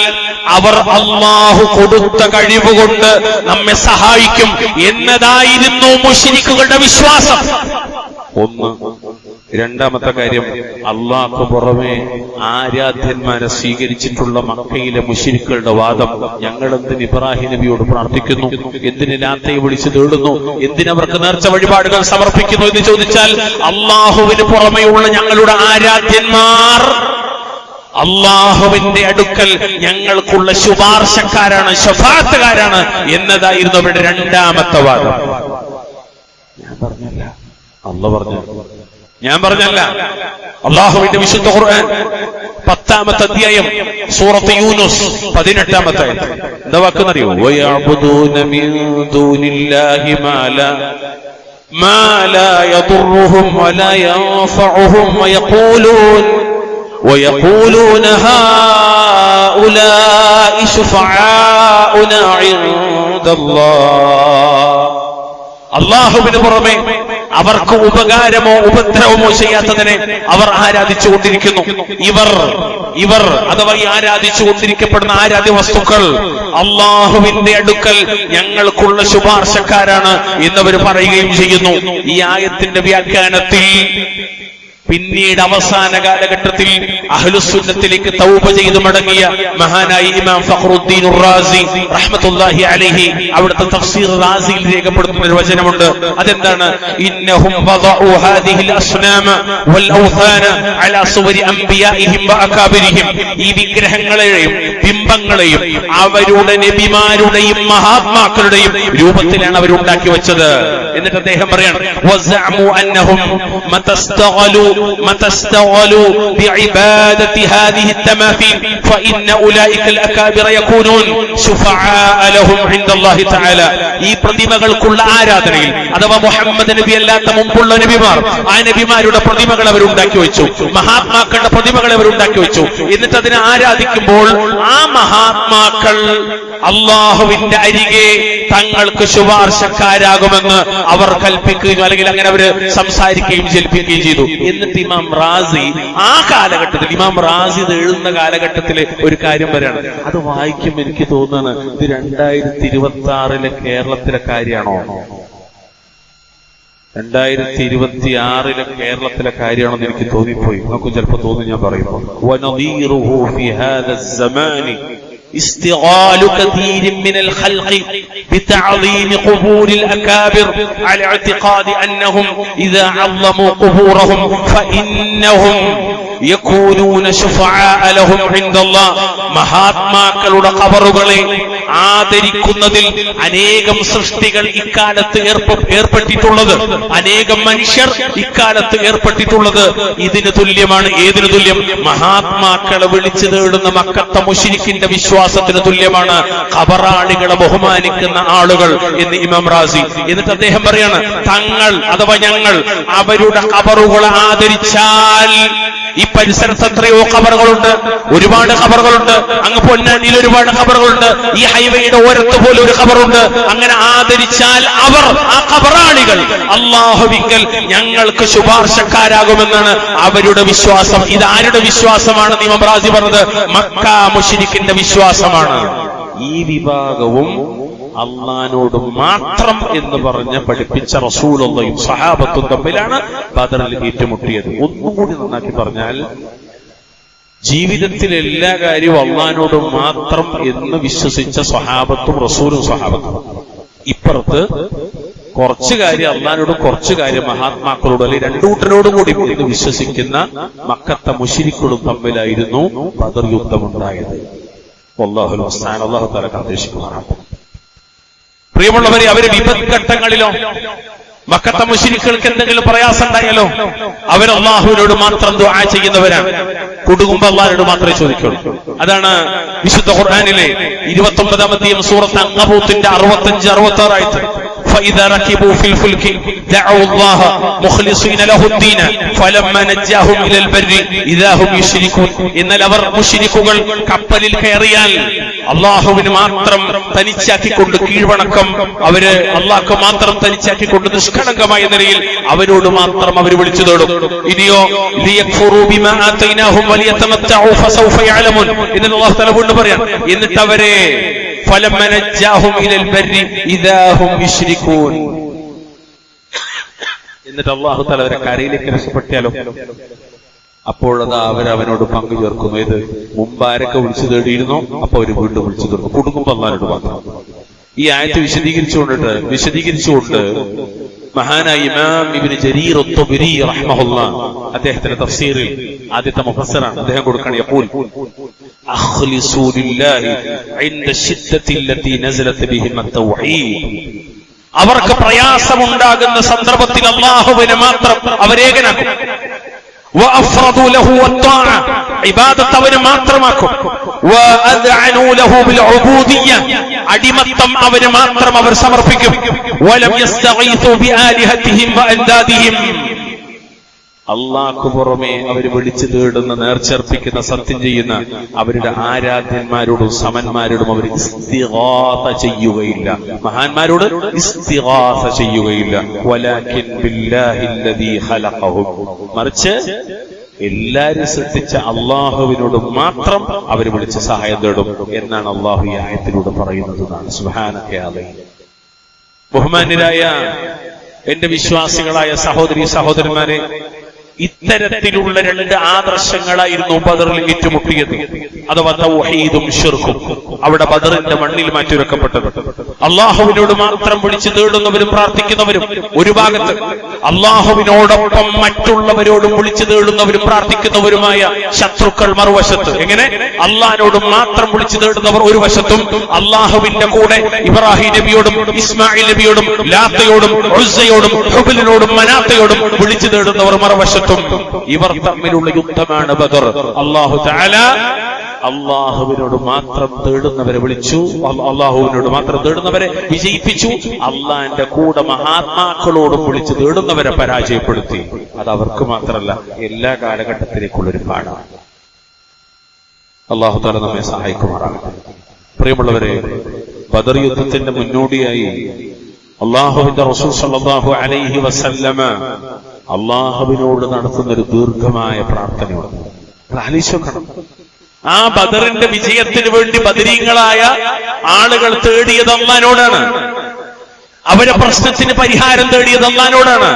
അവർ അല്ലാഹു കൊടുത്ത കഴിവുകൊണ്ട് നമ്മെ സഹായിക്കും എന്നതായിരുന്നു മുശ്രിക്കുകളുടെ വിശ്വാസം. ഒന്ന്. രണ്ടാമത്തെ കാര്യം, അള്ളാഹ്ക്ക് പുറമെ ആരാധ്യന്മാരെ സ്വീകരിച്ചിട്ടുള്ള മക്കയിലെ മുശ്രിക്കുകളുടെ വാദം, ഞങ്ങൾ എന്തിന് ഇബ്രാഹിം നബിയോട് പ്രാർത്ഥിക്കുന്നു, എന്തിന് ലാത്തയെ വിളിച്ചു തേടുന്നു, എന്തിനവർക്ക് നേർച്ച വഴിപാടുകൾ സമർപ്പിക്കുന്നു എന്ന് ചോദിച്ചാൽ അള്ളാഹുവിന് പുറമെയുള്ള ഞങ്ങളുടെ ആരാധ്യന്മാർ അള്ളാഹുവിന്റെ അടുക്കൽ ഞങ്ങൾക്കുള്ള ശുപാർശക്കാരാണ്, ശഫാഅത്തുകാരാണ് എന്നതായിരുന്നു അവരുടെ രണ്ടാമത്തെ വാദം. ഞാൻ പറഞ്ഞല്ല, അല്ലാഹു പറഞ്ഞു. ഞാൻ പറഞ്ഞല്ല. അള്ളാഹുവിന്റെ വിശുദ്ധ ഖുർആൻ 10-ാമത്തെ അധ്യായം സൂറത്ത് യൂനുസ് 18-ാമത്തെ ആയത്ത് എന്താ വാക്കെന്നറിയോ? വയഅബുദൂന മിൻ ദൂനില്ലാഹി മാ ലാ യദുർറുഹും വലാ യൻഫഉഹും വയഖൂലൂന ഹൗലാഇ ശുഫആഉനാ ഇൻദല്ലാഹ്. അള്ളാഹുവിന് പുറമെ അവർക്ക് ഉപകാരമോ ഉപദ്രവമോ ചെയ്യാത്തതിനെ അവർ ആരാധിച്ചുകൊണ്ടിരിക്കുന്നു. ഇവർ അഥവാ ഈ ആരാധിച്ചുകൊണ്ടിരിക്കപ്പെടുന്ന ആരാധ്യ വസ്തുക്കൾ അള്ളാഹുവിന്റെ അടുക്കൽ ഞങ്ങൾക്കുള്ള ശുപാർശക്കാരാണ് എന്നവർ പറയുകയും ചെയ്യുന്നു. ഈ ആയത്തിന്റെ വ്യാഖ്യാനത്തിൽ പിന്നീട് അവസാന കാലഘട്ടത്തിൽ അഹ്ലുസുന്നത്തിലേക്ക് തൗബ ചെയ്തു മടങ്ങിയ മഹാനായ ഇമാം ഫഖ്റുദ്ദീൻ റാസി റഹ്മത്തുള്ളാഹി അലൈഹി അവിടുത്തെ തഫ്സീർ റാസിയിൽ രേഖപ്പെടുത്തുന്ന ഒരു വചനമുണ്ട്. അതെന്താണ്? ഇന്നഹും വദഉ ഹാദിഹിൽ അസ്നാമ വൽ ഔഥാന അലാ സുവരി അംബിയാഇഹിം വഅകാബിരിഹിം. ഈ വിഗ്രഹങ്ങളെയും ബിംബങ്ങളെയും അവരുടെ നബിമാരുടെയും മഹാത്മാക്കളുടെയും രൂപത്തിലാണ് അവർ ഉണ്ടാക്കി വെച്ചത്. എന്നിട്ട് അദ്ദേഹം പറയാണ്, വസഅമു അന്നഹും متى استغلوا بعبادة هذه التماثيل فإن أولئك الأكابر يكونون شفعاء لهم عند الله تعالى. ഈ പ്രതിമകൾക്കുള്ള ആരാധനയിൽ അഥവാ മുഹമ്മദ് നബി അല്ലാത്ത മുമ്പുള്ള നബിമാർ, ആ നബിമാരുടെ പ്രതിമകൾ അവരുണ്ടാക്കി വെച്ചു, മഹാത്മാക്കളുടെ പ്രതിമകൾ അവരുണ്ടാക്കി വെച്ചു. എന്നിട്ട് അതിനെ ആരാധിക്കുമ്പോൾ ആ മഹാത്മാക്കൾ അള്ളാഹുവിന്റെ അരികെ തങ്ങൾക്ക് ശുപാർശക്കാരാകുമെന്ന് അവർ കൽപ്പിക്കുകയും അല്ലെങ്കിൽ അങ്ങനെ അവര് സംസാരിക്കുകയും ജൽപ്പിക്കുകയും ചെയ്തു. എന്നിട്ട് ഇമാം റാസി ആ കാലഘട്ടത്തിൽ, ഇമാം റാസി ഇത് എഴുതുന്ന കാലഘട്ടത്തിലെ ഒരു കാര്യം വരെയാണ്. അത് വായിക്കുമ്പോൾ എനിക്ക് തോന്നുന്നത് ഇത് 2026 കേരളത്തിലെ കാര്യമാണോ, 2026 കേരളത്തിലെ കാര്യമാണെന്ന് എനിക്ക് തോന്നിപ്പോയി. നമുക്ക് ചിലപ്പോൾ തോന്നി. ഞാൻ പറയുമ്പോൾ استغال كثير من الخلق بتعظيم قبور الأكابر على اعتقاد أنهم إذا عظموا قبورهم فإنهم يكونون شفعاء لهم عند الله. മഹാത്മാക്കളുടെ ഖബറുകളെ ആദരിക്കുന്നതിൽ അനേകം സൃഷ്ടികൾ ഇക്കാലത്ത് ഏർപ്പെട്ടിട്ടുള്ളത്, അനേകം മനുഷ്യർ ഇക്കാലത്ത് ഏർപ്പെട്ടിട്ടുള്ളത് ഇതിന് തുല്യമാണ്. ഏതിനു തുല്യം? മഹാത്മാക്കളെ വിളിച്ചു തേടുന്ന മക്കത്തെ മുശ്രിക്കിന്റെ വിശ്വാസത്തിന് തുല്യമാണ് ഖബറാളികളെ ബഹുമാനിക്കുന്ന ആളുകൾ എന്ന് ഇമാം റാസി. എന്നിട്ട് അദ്ദേഹം പറയാണ്, തങ്ങൾ അഥവാ ഞങ്ങൾ അവരുടെ ഖബറുകളെ ആദരിച്ചാൽ, ഈ പരിസരത്ത് എത്രയോ ഖബറുകളുണ്ട്, ഒരുപാട് ഖബറുകളുണ്ട്, അങ്ങ് പൊന്നാനിയിൽ ഒരുപാട് ഖബറുകളുണ്ട്, ഈ ഹൈവേയുടെ ഓരത്ത് പോലെ ഒരു ഖബറുണ്ട്. അങ്ങനെ ആദരിച്ചാൽ അവർ, ആ ഖബറാളികൾ അല്ലാഹുവിങ്കൽ ഞങ്ങൾക്ക് ശുപാർശക്കാരാകുമെന്നാണ് അവരുടെ വിശ്വാസം. ഇത് ആരുടെ വിശ്വാസമാണ്? ഇമാം റാസി പറഞ്ഞത് മക്ക മുശ്രിക്കിന്റെ വിശ്വാസമാണ്. ഈ വിഭാഗവും അള്ളാനോട് മാത്രം എന്ന് പറഞ്ഞ് പഠിപ്പിച്ച റസൂലുള്ളാഹിയും സഹാബത്തും തമ്മിലാണ് ബദറിൽ ഏറ്റുമുട്ടിയത്. ഒന്നുകൂടി നന്നാക്കി പറഞ്ഞാൽ, ജീവിതത്തിൽ എല്ലാ കാര്യവും അള്ളാനോട് മാത്രം എന്ന് വിശ്വസിച്ച സ്വഹാബത്തും റസൂലും സ്വഹാബത്തും, ഇപ്പുറത്ത് കുറച്ചു കാര്യം അള്ളാനോടും കുറച്ചു കാര്യം മഹാത്മാക്കളോടും അല്ലെങ്കിൽ രണ്ടു കൂട്ടരോടും കൂടി എന്ന് വിശ്വസിക്കുന്ന മക്കത്തെ മുശ്രിക്കുകളും തമ്മിലായിരുന്നു ബദർ യുദ്ധമുണ്ടായത്. അല്ലാഹുൽ മുസ്തആൻ. അല്ലാഹു തആല കാത്തിരക്ഷിക്കുമാറാകട്ടെ. പ്രിയമുള്ളവരെ, അവര് വിപത്ഘട്ടങ്ങളിലോ മക്കത്തെ മുശ്രിക്കുകൾക്ക് എന്തെങ്കിലും പ്രയാസം ഉണ്ടായാലോ അവർ അള്ളാഹുവിനോട് മാത്രം ദുആ ചെയ്യുന്നവരാണ്. കുടുങ്ങുമ്പോ അള്ളാഹുവിനോട് മാത്രമേ ചോദിക്കുള്ളൂ. അതാണ് വിശുദ്ധ ഖുർആനിലെ 29-ാമത്തെ സൂറത്ത് അൻകബൂത്തിന്റെ 65-66 ആയത്ത്. فإذا ركبوا في الفلك دعوا الله مخلصين له الدين فلما نجاهم إلى البر إذا هم يشركون. എന്നാൽ അവർ മുശ്രിക്കുകൾ കപ്പലിൽ കയറിയാൽ അള്ളാഹുവിന് മാത്രം തനിച്ചാക്കിക്കൊണ്ട് കീഴ്വണക്കം, അവര് അള്ളാഹ്ക്ക് മാത്രം തനിച്ചാക്കിക്കൊണ്ട് നിഷ്കളങ്കമായ നിലയിൽ അവരോട് മാത്രം അവർ വിളിച്ചു തേടും. ഇനിയോ ലിയക്ഫുറൂ ബിമാ ആതൈനാഹും വലിയതമത്തഉ ഫസൗഫ യഅലമൂൻ എന്ന് അല്ലാഹു തആല വീണ്ടും പറയാം. എന്നിട്ട് അവരെ فلما نجاهم الى البر اذا هم يشركون. എന്നിട്ട് അല്ലാഹു തആല അവരെ കരയിലേക്ക് രക്ഷപ്പെടുത്തിയാലോ അപ്പോഴതാ അവനോട് പങ്കു ചേർക്കുന്നു. ഏത് മുമ്പാരൊക്കെ വിളിച്ചു തേടിയിരുന്നോ അപ്പൊ അവര് വീണ്ടും വിളിച്ചു തേടുന്നു. കുടുങ്ങുമ്പോ അല്ലാഹുവിനോട് മാത്രം. ഈ ആയത്ത് വിശദീകരിച്ചുകൊണ്ട് മഹാനായ ഇമാം ഇബ്നു ജരീർ അത്ത്-തബരി റഹിമഹുല്ലാഹ് അദ്ദേഹത്തിന്റെ തഫ്സീറിൽ ആദ്യത്തെ മുഫസ്സിറാണ്. അദ്ദേഹം കൊടുക്കുകയാണ്, യഖൂൽ അഖ്ലിസൂ ലില്ലാഹി ഇൻദ ശിദ്ദത്തി അല്ലതി നസലത് ബിഹിം അത്ത്-തൗഹീദ്. അവർക്ക് പ്രയാസമുണ്ടാകുന്ന സന്ദർഭത്തിൽ അല്ലാഹുവിനെ മാത്രം അവരേകനാക്കും. വഅഫ്റദൂ ലഹു അത്ത്വാഅ, ഇബാദത്ത് അവന് മാത്രമാക്കും. വഅദ്അനൂ ലഹു ബിൽ ഉബൂദിയ്യ, അടിമത്തം അവന് മാത്രം അവർ സമർപ്പിക്കും. വലം യസ്തഗീസൂ ബിആലിഹതിഹിം വഅൻദാദിഹിം, അള്ളാഹ്ക്ക് പുറമെ അവർ വിളിച്ചു തേടുന്ന, നേർച്ചർപ്പിക്കുന്ന, സത്യം ചെയ്യുന്ന അവരുടെ ആരാധ്യന്മാരോടും സമന്മാരോടും അവർ ഇസ്തിഗാസ ചെയ്യുകയില്ല. മഹാന്മാരോട് ഇസ്തിഗാസ ചെയ്യുകയില്ല. വലാകിൻ ബില്ലാഹില്ലദീ ഖലഖഹും, മറിച്ച് എല്ലാരും സൃഷ്ടിച്ച അള്ളാഹുവിനോട് മാത്രം അവർ വിളിച്ച് സഹായം തേടും എന്നാണ് അള്ളാഹു ഈ ആയത്തിലൂടെ പറയുന്നത്. സുബ്ഹാനക യാ അല്ലാഹ്. ബഹുമാന്യരായ എന്റെ വിശ്വാസികളായ സഹോദരീ സഹോദരന്മാരെ, ഇത്തരത്തിലുള്ള രണ്ട് ആദർശങ്ങളായിരുന്നു ബദറിൽ ഏറ്റുമുട്ടിയത്. അഥവാ തൗഹീദും ശിർക്കും. അവിടെ ബദറിന്റെ മണ്ണിൽ മാറ്റിവെക്കപ്പെട്ടത്. അള്ളാഹുവിനോട് മാത്രം വിളിച്ചു തേടുന്നവരും പ്രാർത്ഥിക്കുന്നവരും ഒരു ഭാഗത്ത്, അള്ളാഹുവിനോടൊപ്പം മറ്റുള്ളവരോടും വിളിച്ചു തേടുന്നവരും പ്രാർത്ഥിക്കുന്നവരുമായ ശത്രുക്കൾ മറുവശത്ത്. എങ്ങനെ? അള്ളാഹിനോടും മാത്രം വിളിച്ചു തേടുന്നവർ ഒരു വശത്തും, അള്ളാഹുവിന്റെ കൂടെ ഇബ്രാഹിം നബിയോടും ഇസ്മായിൽ നബിയോടും ലാത്തയോടും ഉസ്സയോടും ഹുബലിനോടും മനാത്തയോടും വിളിച്ചു തേടുന്നവർ മറുവശത്തും. ഇവർ തമ്മിലുള്ള യുദ്ധമാണ് ബദർ. അല്ലാഹു തആല അള്ളാഹുവിനോട് മാത്രം തേടുന്നവരെ വിളിച്ചു, അള്ളാഹുവിനോട് മാത്രം തേടുന്നവരെ വിജയിപ്പിച്ചു. അള്ളാഹിന്റെ കൂടെ മഹാത്മാക്കളോടും വിളിച്ചു തേടുന്നവരെ പരാജയപ്പെടുത്തി. അത് അവർക്ക് മാത്രമല്ല, എല്ലാ കാലഘട്ടത്തിലേക്കുള്ളൊരു പാഠമാണ്. അള്ളാഹു തആല നമ്മെ സഹായിക്കുമാറാകട്ടെ. പ്രിയമുള്ളവരെ, ബദർ യുദ്ധത്തിന്റെ മുന്നോടിയായി അള്ളാഹുവിന്റെ റസൂൽ സല്ലല്ലാഹു അലൈഹി വസല്ലമ അള്ളാഹുവിനോട് നടത്തുന്ന ഒരു ദീർഘമായ പ്രാർത്ഥനയുണ്ട്. ആലോചിക്കണം. ആ ബദറിന്റെ വിജയത്തിന് വേണ്ടി ബദരീങ്ങളായ ആളുകൾ തേടിയത് അള്ളാഹിനോടാണ്. അവരെ പ്രശ്നത്തിന് പരിഹാരം തേടിയത് അള്ളാഹിനോടാണ്.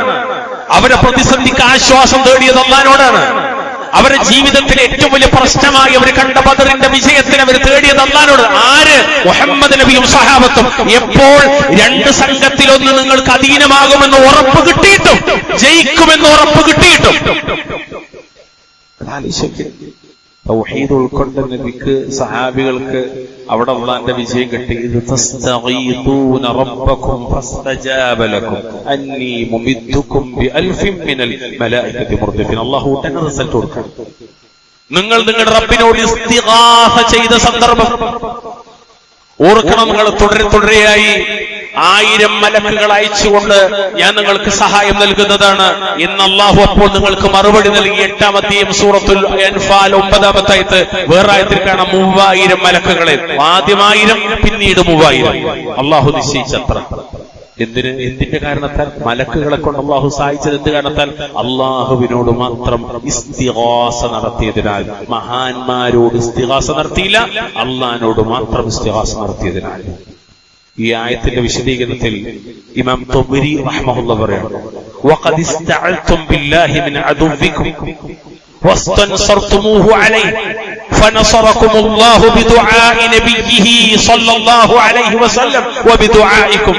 അവരെ പ്രതിസന്ധിക്ക് ആശ്വാസം തേടിയത് അള്ളാഹിനോടാണ്. അവരുടെ ജീവിതത്തിലെ ഏറ്റവും വലിയ പ്രശ്നമായി അവർ കണ്ട ബദറിന്റെ വിജയത്തിന് അവർ തേടിയത് അല്ലാഹുവോട്. ആര്? മുഹമ്മദ് നബിയും സഹാബത്തും. എപ്പോൾ രണ്ട് സംഘത്തിലൊന്ന് നിങ്ങൾക്ക് അധീനമാകുമെന്ന് ഉറപ്പ് കിട്ടിയിട്ടും, ജയിക്കുമെന്ന് ഉറപ്പ് കിട്ടിയിട്ടും, തൗഹീദ് ഉൾക്കൊണ്ട നബിക്ക് സഹാബികൾക്ക് അവിടെ അള്ളാന്റെ വിജയം കിട്ടി. ഇത് തസ്തഗീഥൂന റബ്ബക്കും ഫസ്തജാബ ലക്കും അന്നീ മുമിദ്ദുക്കും ബിഅൽഫിൻ മിനൽ മലായികതി മുർദിഫിൻ. അല്ലാഹു ഉടനെ റിസൾട്ട് കൊടുക്കും. നിങ്ങൾ നിങ്ങളുടെ റബ്ബിനോട് ഇസ്തിഗാസ ചെയ്ത സന്ദർഭം ഓർക്കണം. നിങ്ങൾ തുടരെയായി 1000 മലക്കുകൾ അയച്ചുകൊണ്ട് ഞാൻ നിങ്ങൾക്ക് സഹായം നൽകുന്നതാണ് എന്ന് അല്ലാഹു അപ്പോൾ നിങ്ങൾക്ക് മറുപടി നൽകി. 8-ാം അധ്യായം സൂറത്തുൽ അൻഫാൽ 9-ാമത്തെ ആയത്ത്. വേറെ ആയത്തിൽ കാണാം 3000 മലക്കുകളെ. ആദ്യം 1000, പിന്നീട് 3000. അല്ലാഹു നിശ്ചയിച്ചത്ര. എന്തിന്റെ കാരണത്താൽ? മലക്കുകളെ കൊണ്ട് അള്ളാഹു സഹായിച്ചത് എന്ത് കാരണത്താൽ? അള്ളാഹുവിനോട് മാത്രം ഇസ്തിഗാസ നടത്തിയതിനാൽ. മഹാന്മാരോട് ഇസ്തിഗാസ നടത്തിയില്ല, അള്ളാഹിനോട് മാത്രം ഇസ്തിഗാസ നടത്തിയതിനാൽ. ഈ ആയത്തിന്റെ വിശദീകരണത്തിൽ ഇമാം തൊബരി റഹ്മഹുല്ലാഹ് പറയാണ്, വഖദ് ഇസ്തഅൽതും ബില്ലാഹി മിൻ അദുവ്വികും واستنصرتموه عليه فنصركم الله بدعاء نبيه صلى الله عليه وسلم وبدعائكم.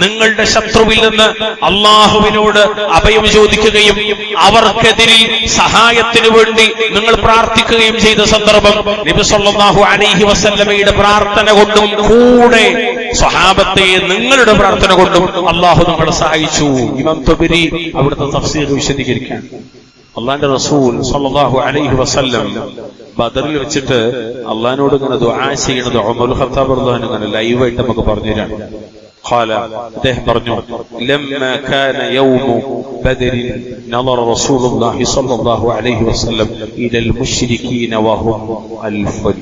നിങ്ങളുടെ ശത്രുവിൽ നിന്ന് അല്ലാഹുവിനോട് അഭയം ചോദിക്കുകയും അവർക്കെതിരിൽ സഹായത്തിനു വേണ്ടി നിങ്ങൾ പ്രാർത്ഥിക്കുകയും ചെയ്ത സന്ദർഭം നബി സല്ലല്ലാഹു അലൈഹി വസല്ലമയുടെ പ്രാർത്ഥന കൊണ്ടും കൂടെ സ്വഹാബത്തെ നിങ്ങളുടെ പ്രാർത്ഥന കൊണ്ടും അല്ലാഹു നിങ്ങളെ സഹായിച്ചു. ഇമാം തൊബരി അവിടുത്തെ തഫ്സീർ വിശദീകരിക്കാൻ, അള്ളാന്റെ റസൂൽ സല്ലല്ലാഹു അലൈഹി വസല്ലം ബദറിൽ വെച്ചിട്ട് അള്ളാഹിനോട് ഇങ്ങനെ ദുആ ചെയ്യുന്നത് ഉമറുൽ ഖത്താബ് റളിയല്ലാഹു അൻഹു ഇങ്ങനെ ലൈവായിട്ട് നമുക്ക് പറഞ്ഞു തരാണ്. ഖാല, അദ്ദേഹം പറഞ്ഞു, ലമ്മ കാന യൗമു ബദരിൻ നളറ റസൂലുള്ളാഹി സല്ലല്ലാഹു അലൈഹി വസല്ലം ഇലൽ മുശ്രികീന വഹും അൽഫൻ.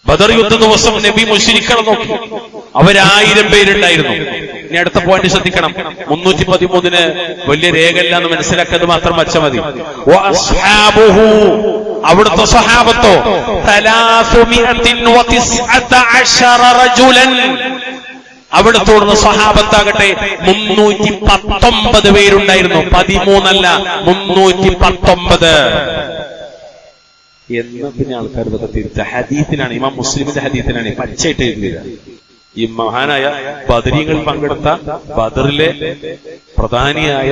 ബദർ യുദ്ധ ദിവസം നബി മുശ്രിക്കുകളെ നോക്കി. അവർ 1000 പേരുണ്ടായിരുന്നു. ഇനി അടുത്ത പോയിന്റ് ശ്രദ്ധിക്കണം. 313 വലിയ രേഖയില്ല എന്ന് മനസ്സിലാക്കുന്നത് മാത്രം വച്ചാൽ മതി. അവിടുത്തെ സ്വഹാബത്തോ 319 റജുലൻ. അവിടുത്തോടുന്ന സ്വഹാബത്താകട്ടെ 319 പേരുണ്ടായിരുന്നു. 13 അല്ല, 319 എന്ന് പിന്നെ ആൾക്കാർ ഇതൊക്കെ തിരിച്ച ഹദീസിനാണ്, ഇമാം മുസ്ലിമിന്റെ ഹദീസിനാണ് പച്ചയായിട്ട് എഴുതിയത്. ഈ മഹാനായ ബദരീങ്ങൾ പങ്കെടുത്ത ബദറിലെ പ്രധാനിയായ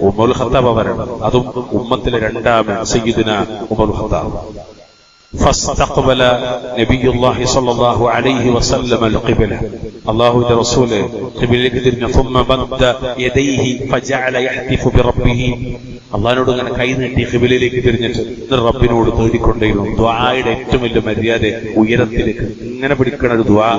ഉമറുൽ ഖത്താബ് അവരാണ്. അതും ഉമ്മത്തിലെ 2ാമൻ സയ്യിദുനാ ഉമറുൽ ഖത്താബ്. فاستقبل نبي الله صلى الله عليه وسلم القبلة. الله ورسول قبلة തിരിഞ്ഞു. ثم مد يديه فجعل يحتف بربه. അള്ളാഹിനോട് ഇങ്ങനെ കൈ നീട്ടി ഖിബലയിലേക്ക് തിരിഞ്ഞിട്ട് റബ്ബിനോട് തേടിക്കൊണ്ടേയിരുന്നു. ദുആയുടെ ഏറ്റവും വലിയ മര്യാദ ഉയരത്തിലേക്ക് ഇങ്ങനെ പിടിക്കണ ഒരു ദുആ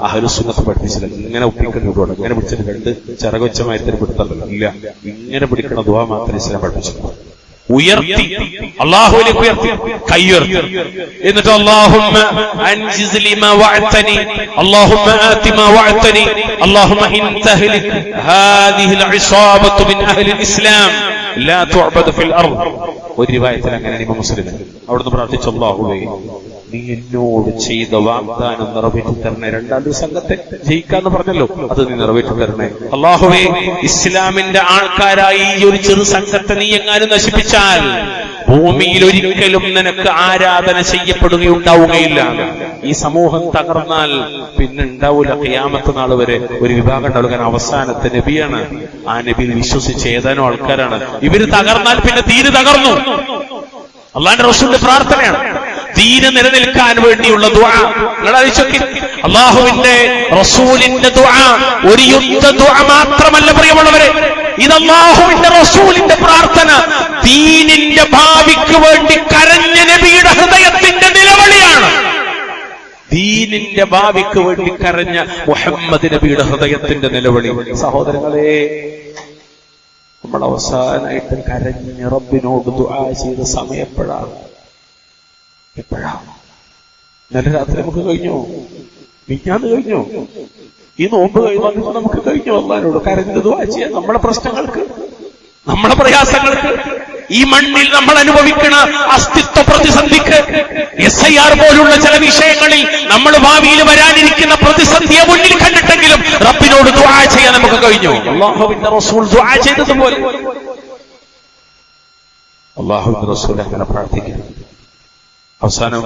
അഹ്ലുസ് സുന്നത്ത് പഠിപ്പിച്ചില്ല. ഇങ്ങനെ ഒപ്പിക്കുന്നതോടെ ഇങ്ങനെ പിടിച്ചിട്ട് 2 ചിറകൊച്ചമായി പിടുത്തല്ല, ഇല്ല, ഇങ്ങനെ പിടിക്കണ ദുആ മാത്രം ഇസ്ലാം പഠിപ്പിച്ചിട്ടുണ്ട്. ഉയർത്തി അല്ലാഹുവിലേക്ക് ഉയർത്തി കൈ ഉയർത്തി. എന്നിട്ട് അല്ലാഹുമ്മ അൻജിസ് ലിമാ വഅതനി, അല്ലാഹുമ്മ ആതി മാ വഅതനി, അല്ലാഹുമ്മ ഇൻ തഹ്ലിക് ഹാദിഹിൽ ഇസാബത്തു മിൻ അഹ്ലിൽ ഇസ്ലാം ലാ തുഅബദു ഫിൽ അർദ്. ഒരു റിവായത്തിൽ അങ്ങനെ ഇമാം മുസ്ലിം അവിടുന്ന് പ്രാർത്ഥിച്ചു, അല്ലാഹുവേ നീ എന്നോട് ചെയ്ത വാഗ്ദാനം നിറവേറ്റി തരണേ. 2ാം സംഘത്തെ ജയിക്കാന്ന് പറഞ്ഞല്ലോ, അത് നീ നിറവേറ്റി തരണേ. അല്ലാഹുവേ, ഇസ്ലാമിന്റെ ആൾക്കാരായി ഈ ഒരു ചെറു സംഘത്തെ നീ എങ്ങാനും നശിപ്പിച്ചാൽ ഭൂമിയിൽ ഒരിക്കലും നിനക്ക് ആരാധന ചെയ്യപ്പെടുകയുണ്ടാവുകയില്ല. ഈ സമൂഹം തകർന്നാൽ പിന്നെ ഉണ്ടാവൂല ഖിയാമത്ത് നാൾ വരെ ഒരു വിഭാഗം ഉണ്ടാവുക. അവസാനത്തെ നബിയാണ്, ആ നബിയിൽ വിശ്വസിച്ച് ഏതാനും ആൾക്കാരാണ്. ഇവര് തകർന്നാൽ പിന്നെ തീരെ തകർന്നു. അള്ളാന്റെ റസൂലിന്റെ പ്രാർത്ഥനയാണ് ദീന് നിലനിൽക്കാൻ വേണ്ടിയുള്ള ദുആ. നിങ്ങൾ ആലോചിച്ചോക്കി, അല്ലാഹുവിന്റെ റസൂലിന്റെ ദുആ ഒരു യുദ്ധ ദുആ മാത്രമല്ല പ്രിയമുള്ളവരെ, ഇത് അല്ലാഹുവിന്റെ റസൂലിന്റെ പ്രാർത്ഥന ദീനിന്റെ ഭാവിക്ക് വേണ്ടി കരഞ്ഞ നബിയുടെ ഹൃദയത്തിന്റെ നിലവിളിയാണ്. ദീനിന്റെ ഭാവിക്ക് വേണ്ടി കരഞ്ഞ മുഹമ്മദ് നബിയുടെ ഹൃദയത്തിന്റെ നിലവിളി. സഹോദരങ്ങളെ, നമ്മൾ അവസാനമായിട്ട് കരഞ്ഞ് റബ്ബിനോട് ദുആ ചെയ്ത സമയം എപ്പോഴാണ്? ഇന്നലെ രാത്രി നമുക്ക് കഴിഞ്ഞു, മിഞ്ഞാന്ന് കഴിഞ്ഞു, ഈ നോമ്പ് കഴിഞ്ഞു, നമുക്ക് കഴിഞ്ഞു അല്ലാഹുവിനോട് കരഞ്ഞ് ദുആ ചെയ്യാൻ. നമ്മുടെ പ്രശ്നങ്ങൾക്ക്, നമ്മുടെ പ്രയാസങ്ങൾക്ക്, ഈ മണ്ണിൽ നമ്മൾ അനുഭവിക്കുന്ന അസ്തിത്വ പ്രതിസന്ധിക്ക്, SIR പോലുള്ള ചില വിഷയങ്ങളിൽ നമ്മൾ ഭാവിയിൽ വരാനിരിക്കുന്ന പ്രതിസന്ധിയെ മുന്നിൽ കണ്ടിട്ടെങ്കിലും റബ്ബിനോട് ദുആ ചെയ്യാൻ നമുക്ക് കഴിഞ്ഞു. അല്ലാഹുവിന്റെ റസൂൽ ദുആ ചെയ്തതുപോലെ അല്ലാഹുവിന്റെ റസൂൽ അങ്ങനെ പ്രാർത്ഥിക്കുന്നു. അവസാനം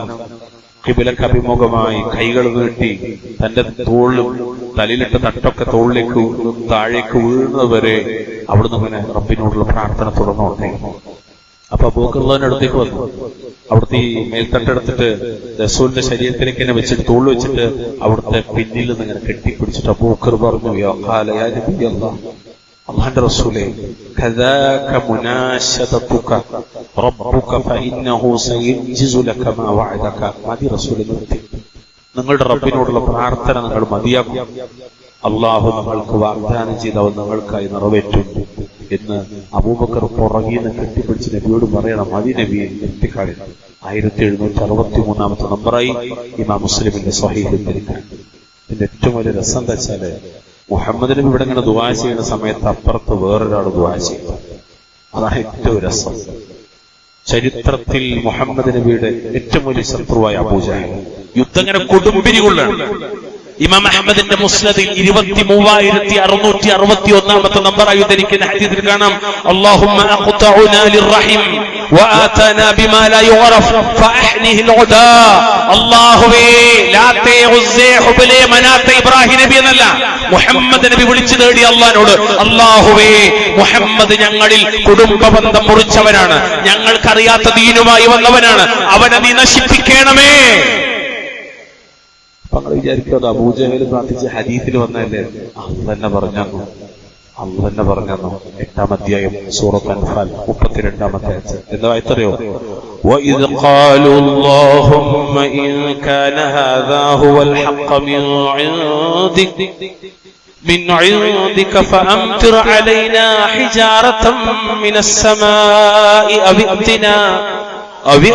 ഖിബലക്ക് അഭിമുഖമായി കൈകൾ നീട്ടി തന്റെ തോളിലും തലയിലിട്ട തട്ടൊക്കെ തോളിലേക്ക് താഴേക്ക് വീഴുന്നവരെ അവിടുന്ന് ഇങ്ങനെ റബ്ബിനോടുള്ള പ്രാർത്ഥന തുടർന്നുകൊണ്ടേ. അപ്പൊ അബൂബക്കറിന്റെ അടുത്തേക്ക് വന്നു. അവിടുത്തെ ഈ മേൽത്തട്ടെടുത്തിട്ട് റസൂലിന്റെ ശരീരത്തിലേക്ക് തന്നെ വെച്ചിട്ട് തോളിൽ വെച്ചിട്ട് അവിടുത്തെ പിന്നിൽ നിന്ന് ഇങ്ങനെ കെട്ടിപ്പിടിച്ചിട്ട് അബൂബക്കർ പറഞ്ഞു, അല്ലാഹുവിന്റെ റസൂലേ, കദാക മുനാശദതുക റബ്ബുക ഫഇന്നഹു സയൻജിസു ലക മാ വഅദക. മതി റസൂലേ, നിങ്ങളുടെ റബ്ബിനോടുള്ള പ്രാർത്ഥന നിങ്ങൾ മതിയാക്കും. അല്ലാഹു നിങ്ങൾക്ക് വാഗ്ദാനം ചെയ്തവ നിങ്ങൾക്കായി നിറവേറ്റും എന്ന് അബൂബക്കർ പുറകിൽ നിന്ന് കെട്ടിപ്പിടിച്ച് നബിയോട് പറയണം. മതി നബിയെ, നിർത്തിക്കാളി. 1763 നമ്പറായി ഇമാം മുസ്ലിമിന്റെ സ്വഹീഹിൽ ധരിക്കാൻ. ഇതിന്റെ ഏറ്റവും വലിയ രസം എന്താ വെച്ചാല്, മുഹമ്മദ് നബി ഇവിടെ ഇങ്ങനെ ദുആ ചെയ്യുന്ന സമയത്ത് അപ്പുറത്ത് വേറൊരാൾ ദുആ ചെയ്തു. അതാണ് ഏറ്റവും രസം. ചരിത്രത്തിൽ മുഹമ്മദ് നബിയുടെ ഏറ്റവും വലിയ ശത്രുവായ അബൂജഹൽ യുദ്ധം ഇങ്ങനെ കൊടുമ്പിരികൊള്ളാണ്. ഇമാം അഹ്മദിന്റെ മുസ്നദിൽ 23661 നമ്പറായി ഉദ്ധരിക്കുന്ന ഹദീസിൽ കാണാം, അല്ലാഹുമ്മ അഖ്തഉനാ ലിർറഹിം വആതനാ ബിമാ ലാ യുഅറഫ് ഫഅഹ്നിഹിൽ ഉദാ. അല്ലാഹുവേ, ലാത്തേ ഉസ്സേ ഹുബലേ മനാത്തേ ഇബ്രാഹിം നബി എന്നല്ല, മുഹമ്മദ് നബി വിളിച്ചു തേടി അല്ലാഹുവോട്, അല്ലാഹുവേ, മുഹമ്മദ് ഞങ്ങളിൽ കുടുംബ ബന്ധം മുറിച്ചവനാണ്, ഞങ്ങൾക്കറിയാത്ത ദീനുമായി വന്നവനാണ്, അവനെ നീ നശിപ്പിക്കണമേ. നിങ്ങൾ വിചാരിക്കും അത് അബൂജഹൽ പ്രാർത്ഥിച്ച ഹദീസിൽ വന്നല്ലേ? അള്ളന്നെ പറഞ്ഞു. 8-ാം അധ്യായം സൂറത്ത് അൻഫാൽ 32-ാമത്തെ ആയത്ത്. എന്താ ആയത്തറിയോ? وَإِذْ قَالُوا اللَّهُمَّ إِنْ كَانَ هَذَا هُوَ الْحَقَّ مِنْ عِنْدِكَ فَأَمْطِرْ عَلَيْنَا حِجَارَةً مِنَ السَّمَاءِ أَوِ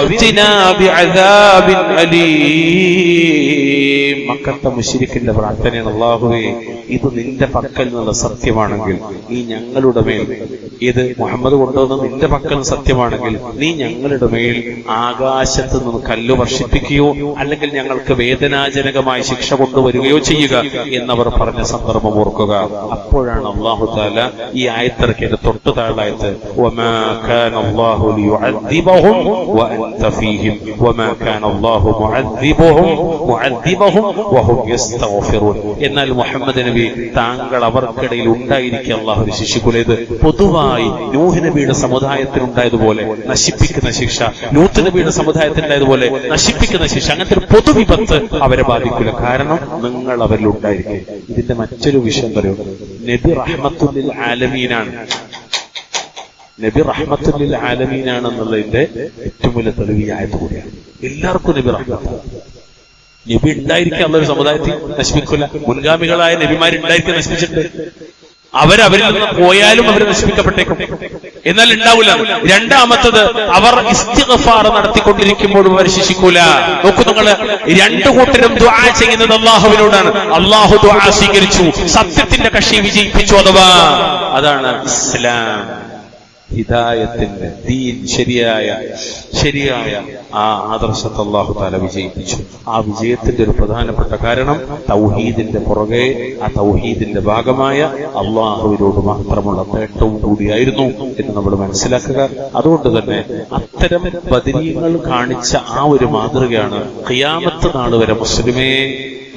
ائْتِنَا بِعَذَابٍ أَلِيمٍ. മക്കത്തെ മുശ്രിക്കിന്റെ പ്രാർത്ഥനയാണ്, അല്ലാഹുവേ, ഇത് നിന്റെ പക്കൽ നിന്നുള്ള സത്യമാണെങ്കിൽ നീ ഞങ്ങളുടെ മേൽ, ഇത് മുഹമ്മദ് കൊണ്ടുവന്ന നിന്റെ പക്കൽ സത്യമാണെങ്കിൽ നീ ഞങ്ങളുടെ മേൽ ആകാശത്ത് നിന്ന് കല്ല് വർഷിപ്പിക്കുകയോ അല്ലെങ്കിൽ ഞങ്ങൾക്ക് വേദനാജനകമായ ശിക്ഷ കൊണ്ടുവരികയോ ചെയ്യുക എന്നവർ പറഞ്ഞ സന്ദർഭം ഓർക്കുക. അപ്പോഴാണ് അല്ലാഹു തആല ഈ ആയത്തിറക്കിയത്. തൊട്ടു താഴായത്ത്, വമാ കാന അല്ലാഹു ലിയുഅദ്ദിബഹും വഅൻത ഫീഹിം വമാ കാന അല്ലാഹു മുഅദ്ദിബഹും വഹും യസ്തഗ്ഫിറൂൻ. എന്നാൽ മുഹമ്മദ് നബി, താങ്കൾ അവർക്കിടയിൽ ഉണ്ടായിരിക്കുക അല്ലാഹു ശിക്ഷിക്കൂല. ഇത് പൊതുവായി നൂഹ് നബിയുടെ സമുദായത്തിനുണ്ടായതുപോലെ നശിപ്പിക്കുന്ന ശിക്ഷ, ലൂത്ത് നബിയുടെ സമുദായത്തിനുണ്ടായതുപോലെ നശിപ്പിക്കുന്ന ശിക്ഷ, അങ്ങനത്തെ ഒരു പൊതുവിപത്ത് അവരെ ബാധിക്കില്ല. കാരണം നിങ്ങൾ അവരിൽ ഉണ്ടായിരിക്കും. ഇതിന്റെ മറ്റൊരു വിഷയം പറയും, നബി റഹ്മത്തുൽ ലിൽ ആലമീനാണ്. നബി റഹ്മത്തുൽ ലിൽ ആലമീനാണെന്നുള്ളതിന്റെ ഏറ്റവും വലിയ തെളിവ് ഈ ആയത്ത് കൂടിയാണ്. എല്ലാവർക്കും നബി റഹ്മത്താണ്. നബി ഉണ്ടായിരിക്കുക അള്ളൊരു സമുദായത്തിൽ നശിപ്പിക്കില്ല. മുൻഗാമികളായ നബിമാരുണ്ടായിരിക്കുക നശിപ്പിച്ചിട്ടുണ്ട്. അവരവരിൽ നിന്ന് പോയാലും അവർ നശിപ്പിക്കപ്പെട്ടേക്കും. എന്നാൽ ഉണ്ടാവില്ല. രണ്ടാമത്തത്, അവർ ഇസ്തിഗ്ഫാർ നടത്തിക്കൊണ്ടിരിക്കുമ്പോഴും അവർ ശിക്ഷിക്കൂല. നോക്കൂ നിങ്ങൾ, രണ്ടു കൂട്ടരും ദുആ ചെയ്യുന്നത് അള്ളാഹുവിനോടാണ്. അള്ളാഹു ദുആ സ്വീകരിച്ചു, സത്യത്തിന്റെ കക്ഷി വിജയിപ്പിച്ചു. അഥവാ അതാണ് ഇസ്ലാം, ഹിദായത്തിന്റെ ദീൻ, ശരിയായ ആ ആദർശത്തെ അല്ലാഹു തആല വിജയിപ്പിച്ചു. ആ വിജയത്തിന്റെ ഒരു പ്രധാനപ്പെട്ട കാരണം തൗഹീദിന്റെ പുറകെ, ആ തൗഹീദിന്റെ ഭാഗമായ അള്ളാഹുവിനോട് മാത്രമുള്ള തേട്ടവും കൂടിയായിരുന്നു എന്ന് നമ്മൾ മനസ്സിലാക്കുക. അതുകൊണ്ട് തന്നെ അത്തരം ബദരീങ്ങൾ കാണിച്ച ആ ഒരു മാതൃകയാണ് ഖിയാമത്ത് നാൾ വരെ മുസ്ലിമേ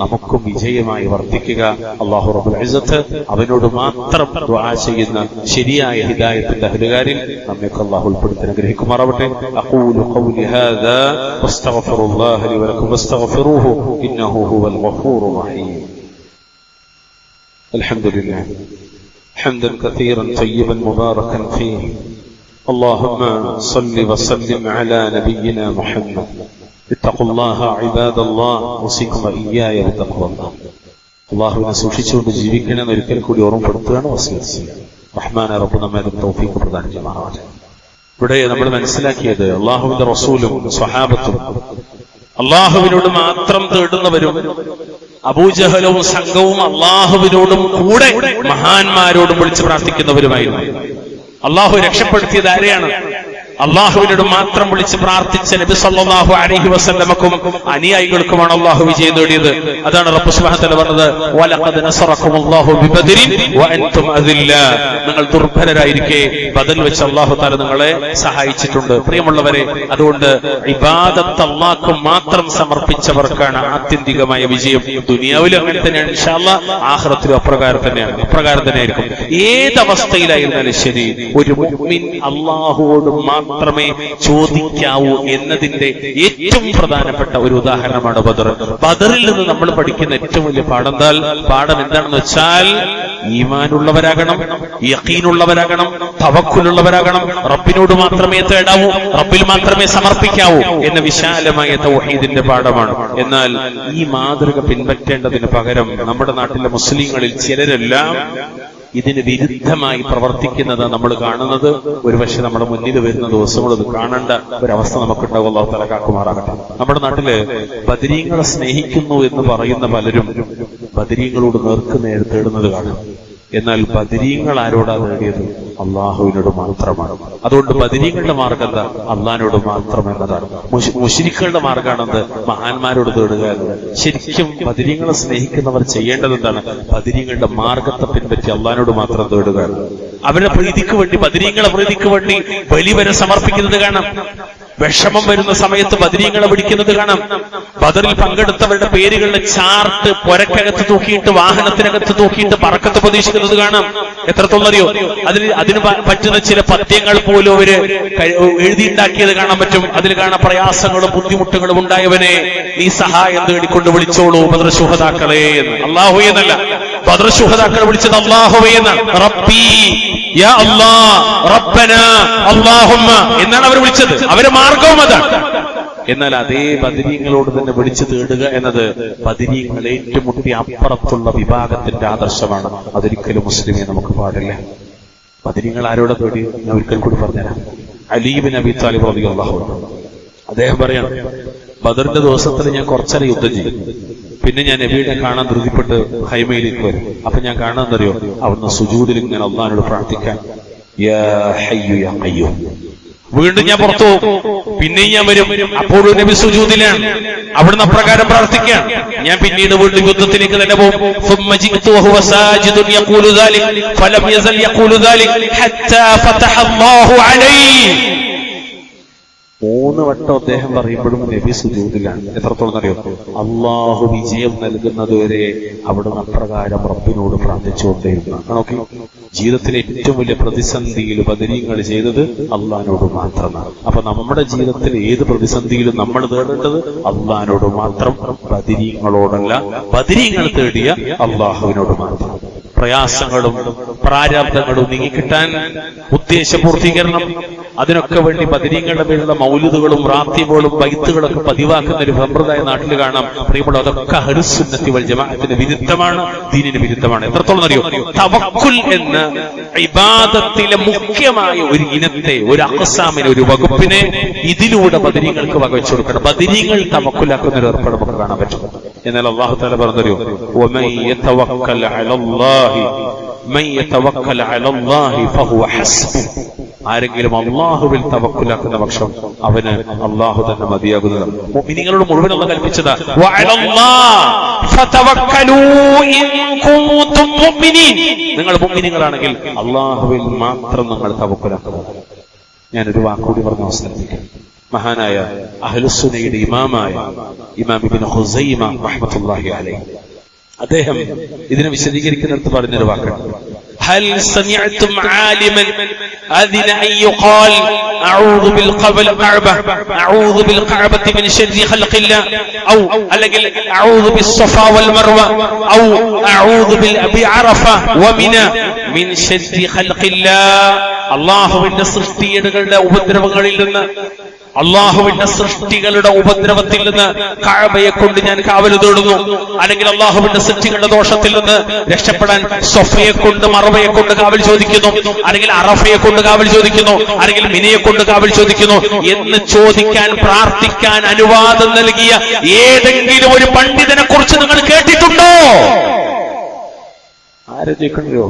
നമുക്കും വിജയമായി വർദ്ധിക്കുക. അല്ലാഹു റബ്ബുൽ ഇസ്സത്ത് അവനോട് മാത്രം ദുആ ചെയ്യുന്ന ശരിയായ ഹിദായത്തിന്റെ അഹ്ലുകാരിൽ നമ്മെ അല്ലാഹു ഉൾപ്പെടുത്തി അനുഗ്രഹിക്കുമാറാവട്ടെ. അഖൂലു ഖൗലി ഹാദാ വസ്തഗ്ഫിറുല്ലാഹ ലി വലക്കും വസ്തഗ്ഫിറൂഹു ഇന്നഹു ഹുവൽ ഗഫൂറുർ റഹീം. അൽഹംദുലില്ലാഹ് ഹംദൻ കസീറൻ തയ്യിബൻ മുബാറകൻ ഫീഹി. اللهم صل وسلم على نبينا محمد. اتقوا الله عباد الله اوصيكم واياي بتقوى الله. അല്ലാഹുവിനെ സൂക്ഷിച്ചുകൊണ്ട് ജീവിക്കണമെന്ന് ഒരിക്കൽ കൂടി ഓർമ്മപ്പെടുത്തുകയാണ് വസിയത്ത്. റഹ്മാനായ റബ്ബ് നമ്മെ തൗഫീഖ് പ്രദാനം ചെയ്യുമാറാവട്ടെ. ഇവിടെ നമ്മൾ മനസ്സിലാക്കിയത് അല്ലാഹുവിന്റെ റസൂലും സ്വഹാബത്തും അല്ലാഹുവിനോട് മാത്രം തേടുന്നവരും അബൂജഹലും സംഘവും അല്ലാഹുവിനോടും കൂടെ മഹാന്മാരോടും വിളിച്ച് പ്രാർത്ഥിക്കുന്നവരുമായിരുന്നു. അല്ലാഹു രക്ഷപ്പെടുത്തിയത് ആരെയാണ്? അള്ളാഹുവിനോട് മാത്രം വിളിച്ച് പ്രാർത്ഥിച്ച നബി സല്ലല്ലാഹു അലൈഹി വസല്ലമക്കും അനുയായികൾക്കുമാണ് അള്ളാഹു വിജയം നേടിയത്. അതാണ് റബ്ബ് സുബ്ഹാനഹു വ തആല പറഞ്ഞത്, വലഖദ് നസറക്കുമുല്ലാഹു ബിബദരിൻ വഅൻതും അദില്ലാ. നിങ്ങൾ ദുർബലരായിരിക്കെ ബദൽ വെച്ച് അള്ളാഹു തആല നിങ്ങളെ സഹായിച്ചിട്ടുണ്ട്. പ്രിയമുള്ളവരെ, അതുകൊണ്ട് ഇബാദത്ത് അല്ലാഹുക്ക് മാത്രം സമർപ്പിച്ചവർക്കാണ് ആത്യന്തികമായ വിജയം. ദുനിയാവിലും അങ്ങനെ തന്നെയാണ്, ഇൻഷാ അല്ലാഹ് ആഖിറത്തിലും അപ്രകാരം തന്നെയായിരിക്കും. ഏതവസ്ഥയിലായിരുന്നാലും ശരി, ഒരു മുഅ്മിൻ അള്ളാഹുവോട് മാത്രമേ ചോദിക്കാവൂ എന്നതിന്റെ ഏറ്റവും പ്രധാനപ്പെട്ട ഒരു ഉദാഹരണമാണ് ബദർ. ബദറിൽ നിന്ന് നമ്മൾ പഠിക്കുന്ന ഏറ്റവും വലിയ പാഠം എന്താണെന്ന് വെച്ചാൽ, ഈമാനുള്ളവരാകണം, യഖീനുള്ളവരാകണം, തവക്കുലുള്ളവരാകണം, റബ്ബിനോട് മാത്രമേ തേടാവൂ, റബ്ബിൽ മാത്രമേ സമർപ്പിക്കാവൂ എന്ന വിശാലമായ തൗഹീദിന്റെ പാഠമാണ്. എന്നാൽ ഈ മാതൃക പിൻപറ്റേണ്ടതിന് പകരം നമ്മുടെ നാട്ടിലെ മുസ്ലിങ്ങളിൽ ചിലരെല്ലാം ഇതിന് വിരുദ്ധമായി പ്രവർത്തിക്കുന്നത് നമ്മൾ കാണുന്നത് ഒരുപക്ഷെ നമ്മുടെ മുന്നിൽ വരുന്ന ദിവസങ്ങൾ ഇത് കാണേണ്ട ഒരവസ്ഥ നമുക്കുണ്ടാവും. അല്ലാഹു തആല കാക്കുമാറാകട്ടെ. നമ്മുടെ നാട്ടില് ബദരീങ്ങളെ സ്നേഹിക്കുന്നു എന്ന് പറയുന്ന പലരും ബദരീങ്ങളോട് നേർക്കുനേർ തേടുന്നത് കാണും. എന്നാൽ ബദരീങ്ങൾ ആരോടാ നേടിയത്? അള്ളാഹുവിനോട് മാത്രമാണ്. അതുകൊണ്ട് ബദരീങ്ങളുടെ മാർഗം എന്താ? അള്ളാഹിനോട് മാത്രം എന്നതാണ്. മുശ്രിക്കുകളുടെ മാർഗമാണെന്ത്? മഹാന്മാരോട് തേടുക എന്നത്. ശരിക്കും ബദരീങ്ങളെ സ്നേഹിക്കുന്നവർ ചെയ്യേണ്ടത് എന്താണ്? ബദരീങ്ങളുടെ മാർഗത്തെ പിൻപറ്റി അള്ളാഹിനോട് മാത്രം തേടുക. അവരുടെ പ്രീതിക്ക് വേണ്ടി, ബദരീങ്ങളെ പ്രീതിക്ക് വേണ്ടി ബലി വരെ സമർപ്പിക്കുന്നത് കാണാം. വിഷമം വരുന്ന സമയത്ത് ബദരീങ്ങളെ പിടിക്കുന്നത് കാണാം. ബദറിൽ പങ്കെടുത്തവരുടെ പേരുകളുടെ ചാർട്ട് പുരക്കകത്ത് തൂക്കിയിട്ട്, വാഹനത്തിനകത്ത് തൂക്കിയിട്ട് പറക്കത്ത് പ്രതീക്ഷിക്കുന്നത് കാണാം. എത്രത്തോളം അറിയോ? അതിന് പറ്റുന്ന ചില പദ്യങ്ങൾ പോലും അവര് എഴുതിയുണ്ടാക്കിയത് കാണാൻ പറ്റും. അതിൽ കാണാൻ പ്രയാസങ്ങളും ബുദ്ധിമുട്ടുകളും ഉണ്ടായവനെ നീ സഹായം തേടിക്കൊണ്ട് വിളിച്ചോളൂ ബദർ ശുഹദാക്കളെ എന്ന്. അല്ലാഹു എന്നല്ല, ബദർ ശുഹദാക്കളെ വിളിച്ചത് അല്ലാഹുവേ എന്നാണ്. റബ്ബി യാ അല്ലാഹ് റബ്ബനാ അല്ലാഹുമ്മ എന്നാണ് അവർ വിളിച്ചത്. അവരെ മാർഗവും അതാണ്. എന്നാൽ അതേ ബദരീങ്ങളോട് തന്നെ വിളിച്ചു തേടുക എന്നത് ബദരീങ്ങൾ ഏറ്റുമുട്ടി അപ്പുറത്തുള്ള വിഭാഗത്തിന്റെ ആദർശമാണ്. അതൊരിക്കലും മുസ്ലിമെ നമുക്ക് പാടില്ല. ബദരീങ്ങൾ ആരോടെ തേടി? ഞാൻ ഒരിക്കൽ കൂടി പറഞ്ഞുതരാം. അലി ഇബ്നു അബീ ത്വാലിബ് റളിയല്ലാഹു അൻഹു അദ്ദേഹം പറയാണ്, ബദറിന്റെ ദിവസത്തിൽ ഞാൻ കുറച്ചേരം യുദ്ധം ചെയ്യും. പിന്നെ ഞാൻ നബിയെ കാണാൻ ധൃതിപ്പെട്ട് ഹൈമയിലേക്ക് വരും. അപ്പൊ ഞാൻ കാണാന്നറിയോ, അവിടുന്ന് സുജൂദിൽ ഇങ്ങനെ അല്ലാഹുവിനോട് പ്രാർത്ഥിക്കാൻ, യാ ഹയ്യു യാ ഖയ്യൂം. വീണ്ടും ഞാൻ പുറത്തു പോകും, പിന്നെയും ഞാൻ വരും. അപ്പോഴും നബി സുജൂദിലാണ്, അവിടുന്ന് അപ്രകാരം പ്രാർത്ഥിക്കാൻ. ഞാൻ പിന്നീട് വീണ്ടും യുദ്ധത്തിലേക്ക് തന്നെ പോകും. ثم جئت وهو ساجد يقول ذلك فلم يزل يقول ذلك حتى فتح الله عليه. 3 വട്ടം അദ്ദേഹം പറയുമ്പോഴും നബി സുജൂദിലാണ്. എത്രത്തോളം അറിയോ? അള്ളാഹു വിജയം നൽകുന്നതുവരെ അവിടുന്ന് അപ്രകാരം റബ്ബിനോട് പ്രാർത്ഥിച്ചുകൊണ്ടേയിരുന്നു. നോക്കി, ജീവിതത്തിലെ ഏറ്റവും വലിയ പ്രതിസന്ധിയിൽ ബദരീങ്ങൾ ചെയ്തത് അള്ളാഹിനോട് മാത്രമാണ്. അപ്പൊ നമ്മുടെ ജീവിതത്തിൽ ഏത് പ്രതിസന്ധിയിലും നമ്മൾ തേടേണ്ടത് അള്ളാഹിനോട് മാത്രം, ബദരീങ്ങളോടല്ല. ബദരീങ്ങൾ തേടിയ അള്ളാഹുവിനോട് മാത്രം. പ്രയാസങ്ങളും പ്രാരാബ്ദങ്ങളും നീങ്ങിക്കിട്ടാൻ, ഉദ്ദേശപൂർത്തീകരണം, അതിനൊക്കെ വേണ്ടി ബദരീങ്ങളുടെ പേരുള്ള മൗലിദുകളും റാത്തീബുകളും ബൈത്തുകളൊക്കെ പതിവാക്കുന്ന ഒരു സമ്പ്രദായ നാട്ടിൽ കാണാം. പ്രിയപ്പെട്ട, അതൊക്കെ അഹ്ലുസ് സുന്നത്തി വൽ ജമാഅത്തിന് വിരുദ്ധമാണ്, ദീനിന് വിരുദ്ധമാണ്. എത്രത്തോളം അറിയോ? തവക്കുൽ എന്ന ഇബാദത്തിലെ മുഖ്യമായ ഒരു ഇനത്തെ, ഒരു അഖ്സാമിനെ, ഒരു വകുപ്പിനെ ഇതിലൂടെ ബദരീങ്ങൾക്ക് വകവെച്ചു കൊടുക്കണം. ബദരീങ്ങൾ തവക്കുലാക്കുന്ന ഒരു ഏർപ്പാട് നമുക്ക് കാണാൻ പറ്റും. എന്നാൽ അല്ലാഹു തആല പറഞ്ഞല്ലോ, വമൻ യതവക്കൽ അലല്ലാഹി മൻ യതവക്കൽ അലല്ലാഹി ഫഹുവ ഹസ്ബു. ആരെങ്കിലും അല്ലാഹുവിൽ തവക്കുലാക്കുന്ന പക്ഷം അവന് അല്ലാഹു തന്നെ മതിയാകുന്നതാണ്. മുഅ്മിനീങ്ങളോട് മുഴുവൻ അല്ലാഹു കൽപ്പിച്ചതാ, വഅലല്ലാഹി ഫതവക്കലൂ ഇൻ കുൻതും മുഅ്മിനീൻ. നിങ്ങൾ മുഅ്മിനീങ്ങളാണെങ്കിൽ അല്ലാഹുവിൽ മാത്രം നിങ്ങൾ തവക്കുലാക്കുക. ഞാനൊരു വാക്കുകൂടി പറഞ്ഞ് അവസാനിപ്പിക്കാം. മഹാനായ അഹ്ലുസുന്നയുടെ ഇമാമായ ഇമാം ഇബ്നു ഖുസൈമ റഹ്മത്തുള്ളാഹി അലൈഹി അദ്ദേഹം ഇതിനെ വിശദീകരിക്കുന്നിടത്ത് പറഞ്ഞൊരു വാക്കുണ്ട്. هل سمعتم عالما أذن أن يقال أعوذ بالكعبة أعوذ بالكعبة من شر خلق الله أو أعوذ بالصفا والمروة أو أعوذ بعرفة ومنى من شر خلق الله. അല്ലാഹുവിന്റെ സൃഷ്ടികളുടെ ഉപദ്രവങ്ങളിൽ നിന്ന്, അള്ളാഹുവിന്റെ സൃഷ്ടികളുടെ ഉപദ്രവത്തിൽ നിന്ന് കഅബയെ കൊണ്ട് ഞാൻ കാവൽ തേടുന്നു. അല്ലെങ്കിൽ അള്ളാഹുവിന്റെ സൃഷ്ടികളുടെ ദോഷത്തിൽ നിന്ന് രക്ഷപ്പെടാൻ സൊഫയെ കൊണ്ട്, മറവയെ കൊണ്ട് കാവൽ ചോദിക്കുന്നു, അല്ലെങ്കിൽ അറഫയെ കൊണ്ട് കാവൽ ചോദിക്കുന്നു, അല്ലെങ്കിൽ മിനയെ കൊണ്ട് കാവൽ ചോദിക്കുന്നു എന്ന് ചോദിക്കാൻ, പ്രാർത്ഥിക്കാൻ അനുവാദം നൽകിയ ഏതെങ്കിലും ഒരു പണ്ഡിതനെ കുറിച്ച് നിങ്ങൾ കേട്ടിട്ടുണ്ടോ? ആരെ ചോദിക്കണ്ടോ?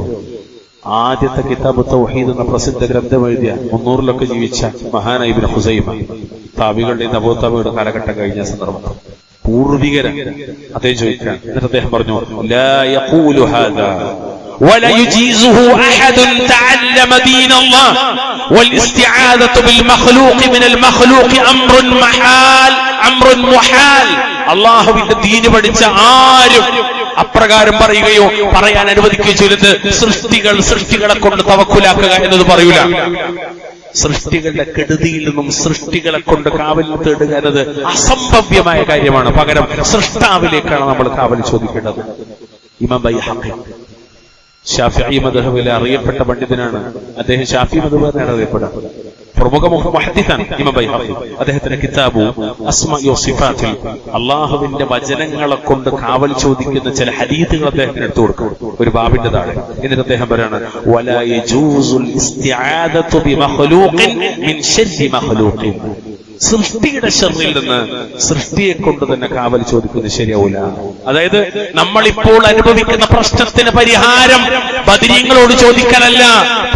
ആദ്യത്തെ കിതാബ് തൗഹീദ് എന്ന പ്രസിദ്ധ ഗ്രന്ഥം എഴുതിയ 300-ലൊക്കെ ജീവിച്ച മഹാനായ ഇബ്നു ഖുസൈമ, താബികളുടെ നബൂതാബിയുടെ കാലഘട്ടം കഴിഞ്ഞ സന്ദർഭം പൂർവികരൻ അദ്ദേഹം ചോദിക്കാൻ. എന്നിട്ട് അദ്ദേഹം പറഞ്ഞു, ലാ യഖൂലു ഹാദാ ولا يجيزه أحد تعلم دين الله والاستعاذة بالمخلوق من المخلوق أمر محال. അള്ളാഹുവിന്റെ ദീന് പഠിച്ച ആരും അപ്രകാരം പറയുകയോ പറയാൻ അനുവദിക്കുകയോ ചെയ്തത് സൃഷ്ടികളെ കൊണ്ട് തവക്കുലാക്കുക എന്നത് പറയൂല. സൃഷ്ടികളുടെ കെടുതിയിൽ നിന്നും സൃഷ്ടികളെ കൊണ്ട് കാവൽ തേടുക എന്നത് അസംഭവ്യമായ കാര്യമാണ്. പകരം സൃഷ്ടാവിലേക്കാണ് നമ്മൾ കാവൽ ചോദിക്കേണ്ടത്. ഇമാം ബൈഹഖി ഷാഫിഈ മദ്ഹബിലെ അറിയപ്പെട്ട പണ്ഡിതനാണ്. അദ്ദേഹം ഷാഫിഈ മദ്ഹബിലാണ് അറിയപ്പെടുന്നത്. പ്രമുഖ മുഹദ്ദിസാണ് ഇമാം ബൈഹഖി. അദ്ദേഹത്തിന്റെ കിതാബു അസ്മാഇ വസിഫാത്തിൽ അള്ളാഹുവിന്റെ വചനങ്ങളെ കൊണ്ട് കാവൽ ചോദിക്കുന്ന ചില ഹദീസുകൾ അദ്ദേഹത്തിന് എടുത്തു കൊടുക്കും, ഒരു ബാബിന്റെ താഴെ. എന്നിട്ട് അദ്ദേഹം പറയാണ്, വലാ യജൂസുൽ ഇസ്തിആദതു ബിമഖ്ലൂഖിൻ മിൻ ശർരി മഖ്ലൂഖിൻ. സൃഷ്ടിയുടെ ശർറിൽ നിന്ന് സൃഷ്ടിയെ കൊണ്ട് തന്നെ കാവൽ ചോദിക്കുന്നത് ശരിയാവൂല. അതായത് നമ്മളിപ്പോൾ അനുഭവിക്കുന്ന പ്രശ്നത്തിന് പരിഹാരം ബദരീങ്ങളോട് ചോദിക്കലല്ല,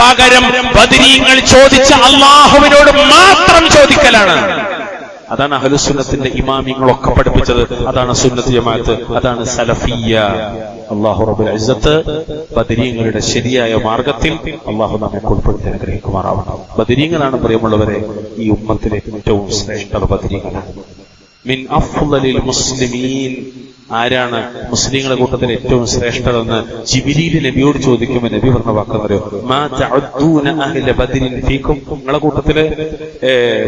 പകരം ബദരീങ്ങൾ ചോദിച്ച അള്ളാഹുവിനോട് മാത്രം ചോദിക്കലാണ്. അതാണ് അഹ്ലുസുന്നത്തിന്റെ ഇമാമിങ്ങളൊക്കെ പഠിപ്പിച്ചത്. അതാണ് സുന്നത്ത് ജമാഅത്ത്, അതാണ് സലഫിയ്യ. അല്ലാഹു റബ്ബുൽ ഇസ്സത്ത് ബദരീങ്ങളുടെ ശരിയായ മാർഗത്തിൽ അല്ലാഹു നമ്മെ ഉൾപ്പെടുത്തി അനുഗ്രഹിക്കുമാറാവണം. ബദരീങ്ങളാണ് പ്രിയമുള്ളവരെ ഈ ഉമ്മത്തിലെ ഏറ്റവും ശ്രേഷ്ഠ ബദരീങ്ങളാണ്. മിൻ അഫ്ളലിൽ മുസ്ലിമീൻ. ആരാണ് മുസ്ലിങ്ങളുടെ കൂട്ടത്തിൽ ഏറ്റവും ശ്രേഷ്ഠരെന്ന് ജിബ്രീൽ നബിയോട് ചോദിക്കുമ്പോൾ നബി പറഞ്ഞ വാക്കെന്നറിയോ, മാ തഅദ്ദൂന അഹ്ല ബദരിൻ ഫീക്കും. നിങ്ങളുടെ കൂട്ടത്തില്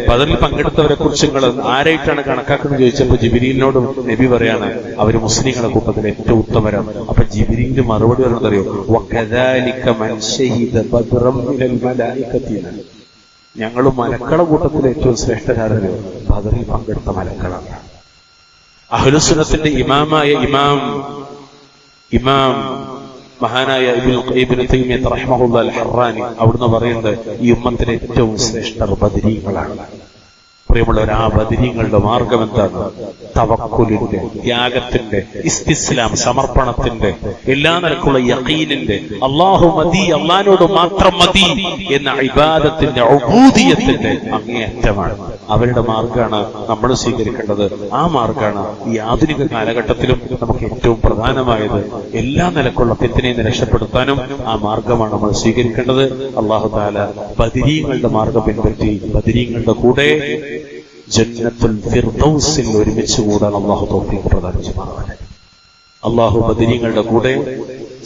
ബദറിൽ പങ്കെടുത്തവരെ കുറിച്ച് നിങ്ങൾ ആരായിട്ടാണ് കണക്കാക്കുന്നത് ചോദിച്ചപ്പോൾ ജിബ്രീലിനോട് നബി പറയാണ്, അവര് മുസ്ലിങ്ങളുടെ കൂട്ടത്തിൽ ഏറ്റവും ഉത്തമരാണ്. അപ്പൊ ജിബ്രീലിന്റെ മറുപടി പറഞ്ഞതറിയോ, വകദാലിക മൻ ശഹീദ ബദ്റൻ മിനൽ മലായികതി. ഞങ്ങളും മലക്കളുടെ കൂട്ടത്തിൽ ഏറ്റവും ശ്രേഷ്ഠരാണ് ബദറിൽ പങ്കെടുത്ത മലക്കളാണ്. അഹ്ലുസുന്നത്തിന്റെ ഇമാമായ ഇമാം മഹാനായ ഇബ്നു തൈമിയ്യ റഹിമഹുല്ലാഹ് അൽ-ഹറാനി അവിടുന്ന് പറയുന്നത് ഈ ഉമ്മത്തിലെ ഏറ്റവും ശ്രേഷ്ഠർ ബദരീങ്ങളാണ്. പ്രിയമുള്ളവർ, ആ ബദരീങ്ങളുടെ മാർഗം എന്താണ്? തവക്കുലിന്റെ, ത്യാഗത്തിന്റെ, ഇസ്തിസ്ലാം, സമർപ്പണത്തിന്റെ, എല്ലാ നിലക്കുള്ള യഖീനിന്റെ, അല്ലാഹു മതി, അല്ലാഹുവിനോട് മാത്രം മതി എന്ന ഇബാദത്തിന്റെ, ഉബൂദിയത്തിന്റെ അങ്ങേയറ്റമാണ്. അവരുടെ മാർഗമാണ് നമ്മൾ സ്വീകരിക്കേണ്ടത്. ആ മാർഗമാണ് ഈ ആധുനിക കാലഘട്ടത്തിലും നമുക്ക് ഏറ്റവും പ്രധാനമായത്. എല്ലാ നിലക്കുള്ള ഫിത്നയെ രക്ഷപ്പെടുത്താനും ആ മാർഗമാണ് നമ്മൾ സ്വീകരിക്കേണ്ടത്. അല്ലാഹു തആല ബദരീങ്ങളുടെ മാർഗം പിൻപറ്റി ബദരീങ്ങളുടെ കൂടെ ജന്നത്തുൽ ഫിർദൗസിൽ ഒരുമിച്ച് കൂടാൻ അല്ലാഹു തൗഫീഖ് പ്രദാനം ചെയ്യുമാറാവട്ടെ. അല്ലാഹു ബദരീങ്ങളുടെ കൂടെ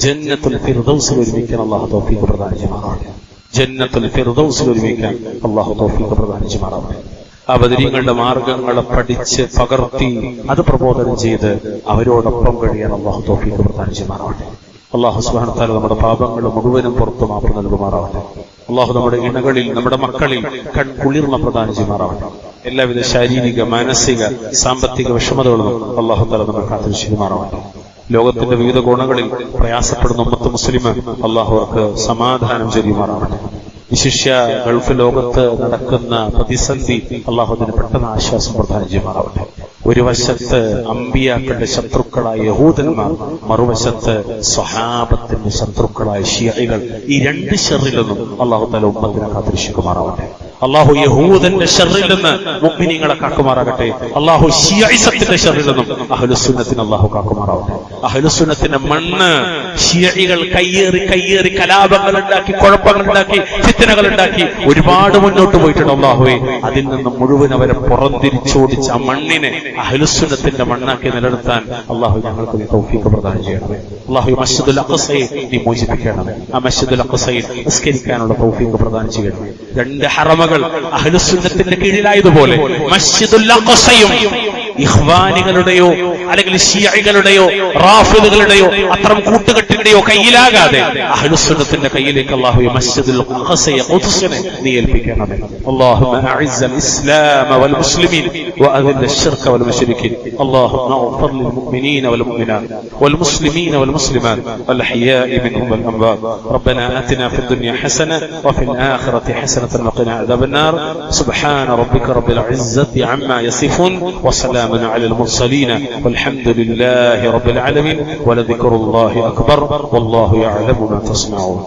ജന്നത്തുൽ ഫിർദൗസിൽ ഒരുമിക്കാൻ അല്ലാഹു തൗഫീഖ് പ്രദാനം ചെയ്യുമാറാവട്ടെ. ജന്നത്തുൽ ഫിർദൗസിൽ ഒരുമിക്കാൻ അല്ലാഹു തൗഫീഖ് പ്രദാനം ചെയ്യുമാറാവട്ടെ. ആ ബദരീങ്ങളുടെ മാർഗങ്ങളെ പഠിച്ച് പകർത്തി അത് പ്രബോധനം ചെയ്ത് അവരോടൊപ്പം കഴിയാൻ അല്ലാഹു തൗഫീഖ് പ്രദാനം ചെയ്യുമാറാവട്ടെ. അല്ലാഹു സുബ്ഹാനഹു വ തആല നമ്മുടെ പാപങ്ങൾ മുഴുവനും പുറത്തു മാപ്പ് നൽകുമാറാവട്ടെ. അല്ലാഹു നമ്മുടെ ഇണകളിൽ, നമ്മുടെ മക്കളിൽ കൺകുളിർമ പ്രദാനം ചെയ്യുമാറാവട്ടെ. എല്ലാവിധ ശാരീരിക, മാനസിക, സാമ്പത്തിക വിഷമതകളും അല്ലാഹു തആല നമ്മെ കാത്തുരക്ഷിക്കുമാറാവട്ടെ. ലോകത്തിന്റെ വിവിധ കോണുകളിൽ പ്രയാസപ്പെടുന്ന ഉമ്മത്ത് മുസ്ലിം അല്ലാഹു അവർക്ക് സമാധാനം ചെയ്യുമാറാവട്ടെ. വിശിഷ്യ ഗൾഫ് ലോകത്ത് നടക്കുന്ന പ്രതിസന്ധി അല്ലാഹു അതിന് പെട്ടെന്ന് ആശ്വാസം പ്രദാനം ചെയ്യുമാറാവട്ടെ. ഒരു വശത്ത് അമ്പിയാക്കളുടെ ശത്രുക്കളായ യഹൂദന്മാർ, മറുവശത്ത് സ്വഹാബത്തിന്റെ ശത്രുക്കളായ ശിയകൾ. ഈ രണ്ട് ശർറിൽ നിന്നും അല്ലാഹു തആല ഉമ്മത്തിനെ കാത്തുരക്ഷിക്കുമാറാവട്ടെ. അല്ലാഹു യഹൂദന്റെ ശർറിൽ നിന്ന് മുഅ്മിനീങ്ങളെ കാക്കുമാറാകട്ടെ. അല്ലാഹു ശിയഈസത്തിന്റെ ശർറിൽ നിന്നും അഹ്ലുസുന്നത്തിനെ അല്ലാഹു കാക്കുമാറാവട്ടെ. അഹ്ലുസുന്നത്തിന്റെ മണ്ണ് ശിയഈകൾ കയ്യേറി കലാപങ്ങൾ ഉണ്ടാക്കി, കുഴപ്പങ്ങൾ ഉണ്ടാക്കി, ഫിത്നകൾ ഉണ്ടാക്കി ഒരുപാട് മുന്നോട്ട് പോയിട്ടുണ്ട്. അല്ലാഹുവേ, അതിൽ നിന്ന് മുഴുവൻ അവരെ പുറംതിരിച്ചോടിച്ച ആ മണ്ണിനെ അഹ്ലുസുന്നത്തിന്റെ മണ്ണാക്കി നിലനിർത്താൻ അല്ലാഹു ഞങ്ങൾക്ക് നീ തൗഫീഖ് പ്രദാനം ചെയ്യണമേ. അല്ലാഹു മസ്ജിദുൽ അഖ്സയെ നീ മോചിപ്പിക്കണമേ. ആ മസ്ജിദുൽ അഖ്സയിൽ നിസ്കരിക്കാനുള്ള തൗഫീഖ് പ്രദാനം ചെയ്യണമേ. രണ്ട് ഹറമകൾ അഹ്ലുസുന്നത്തിന്റെ കീഴിലായതുപോലെ മസ്ജിദുൽ അഖ്സയും ഇഖ്വാനികളുടെയോ അല്ലെങ്കിൽ ശിയഈകളുടെയോ റാഫിദുകളുടെയോ അത്തരം കൂട്ടുകെട്ടിന്റെയോ കയ്യിലാകാതെ അഹ്ലുസുന്നത്തിന്റെ കയ്യിലേക്ക് അല്ലാഹു മസ്ജിദുൽ അഖ്സയെ ഖുദ്സിനെ നീ ഏൽപ്പിക്കണമേ. അല്ലാഹുമ്മ അഇസ്സൽ ഇസ്ലാമ വൽ മുസ്ലിമീൻ വഅദിൽ الشرك والمشركين. اللهم اغفر للمؤمنين والمؤمنات والمسلمين والمسلمات والأحياء منهم والأموات. ربنا آتنا في الدنيا حسنة وفي الآخرة حسنة وقنا عذاب النار. سبحان ربك رب العزة عما يصفون وسلام على المرسلين والحمد لله رب العالمين ولذكر الله أكبر والله يعلم ما تصنعون.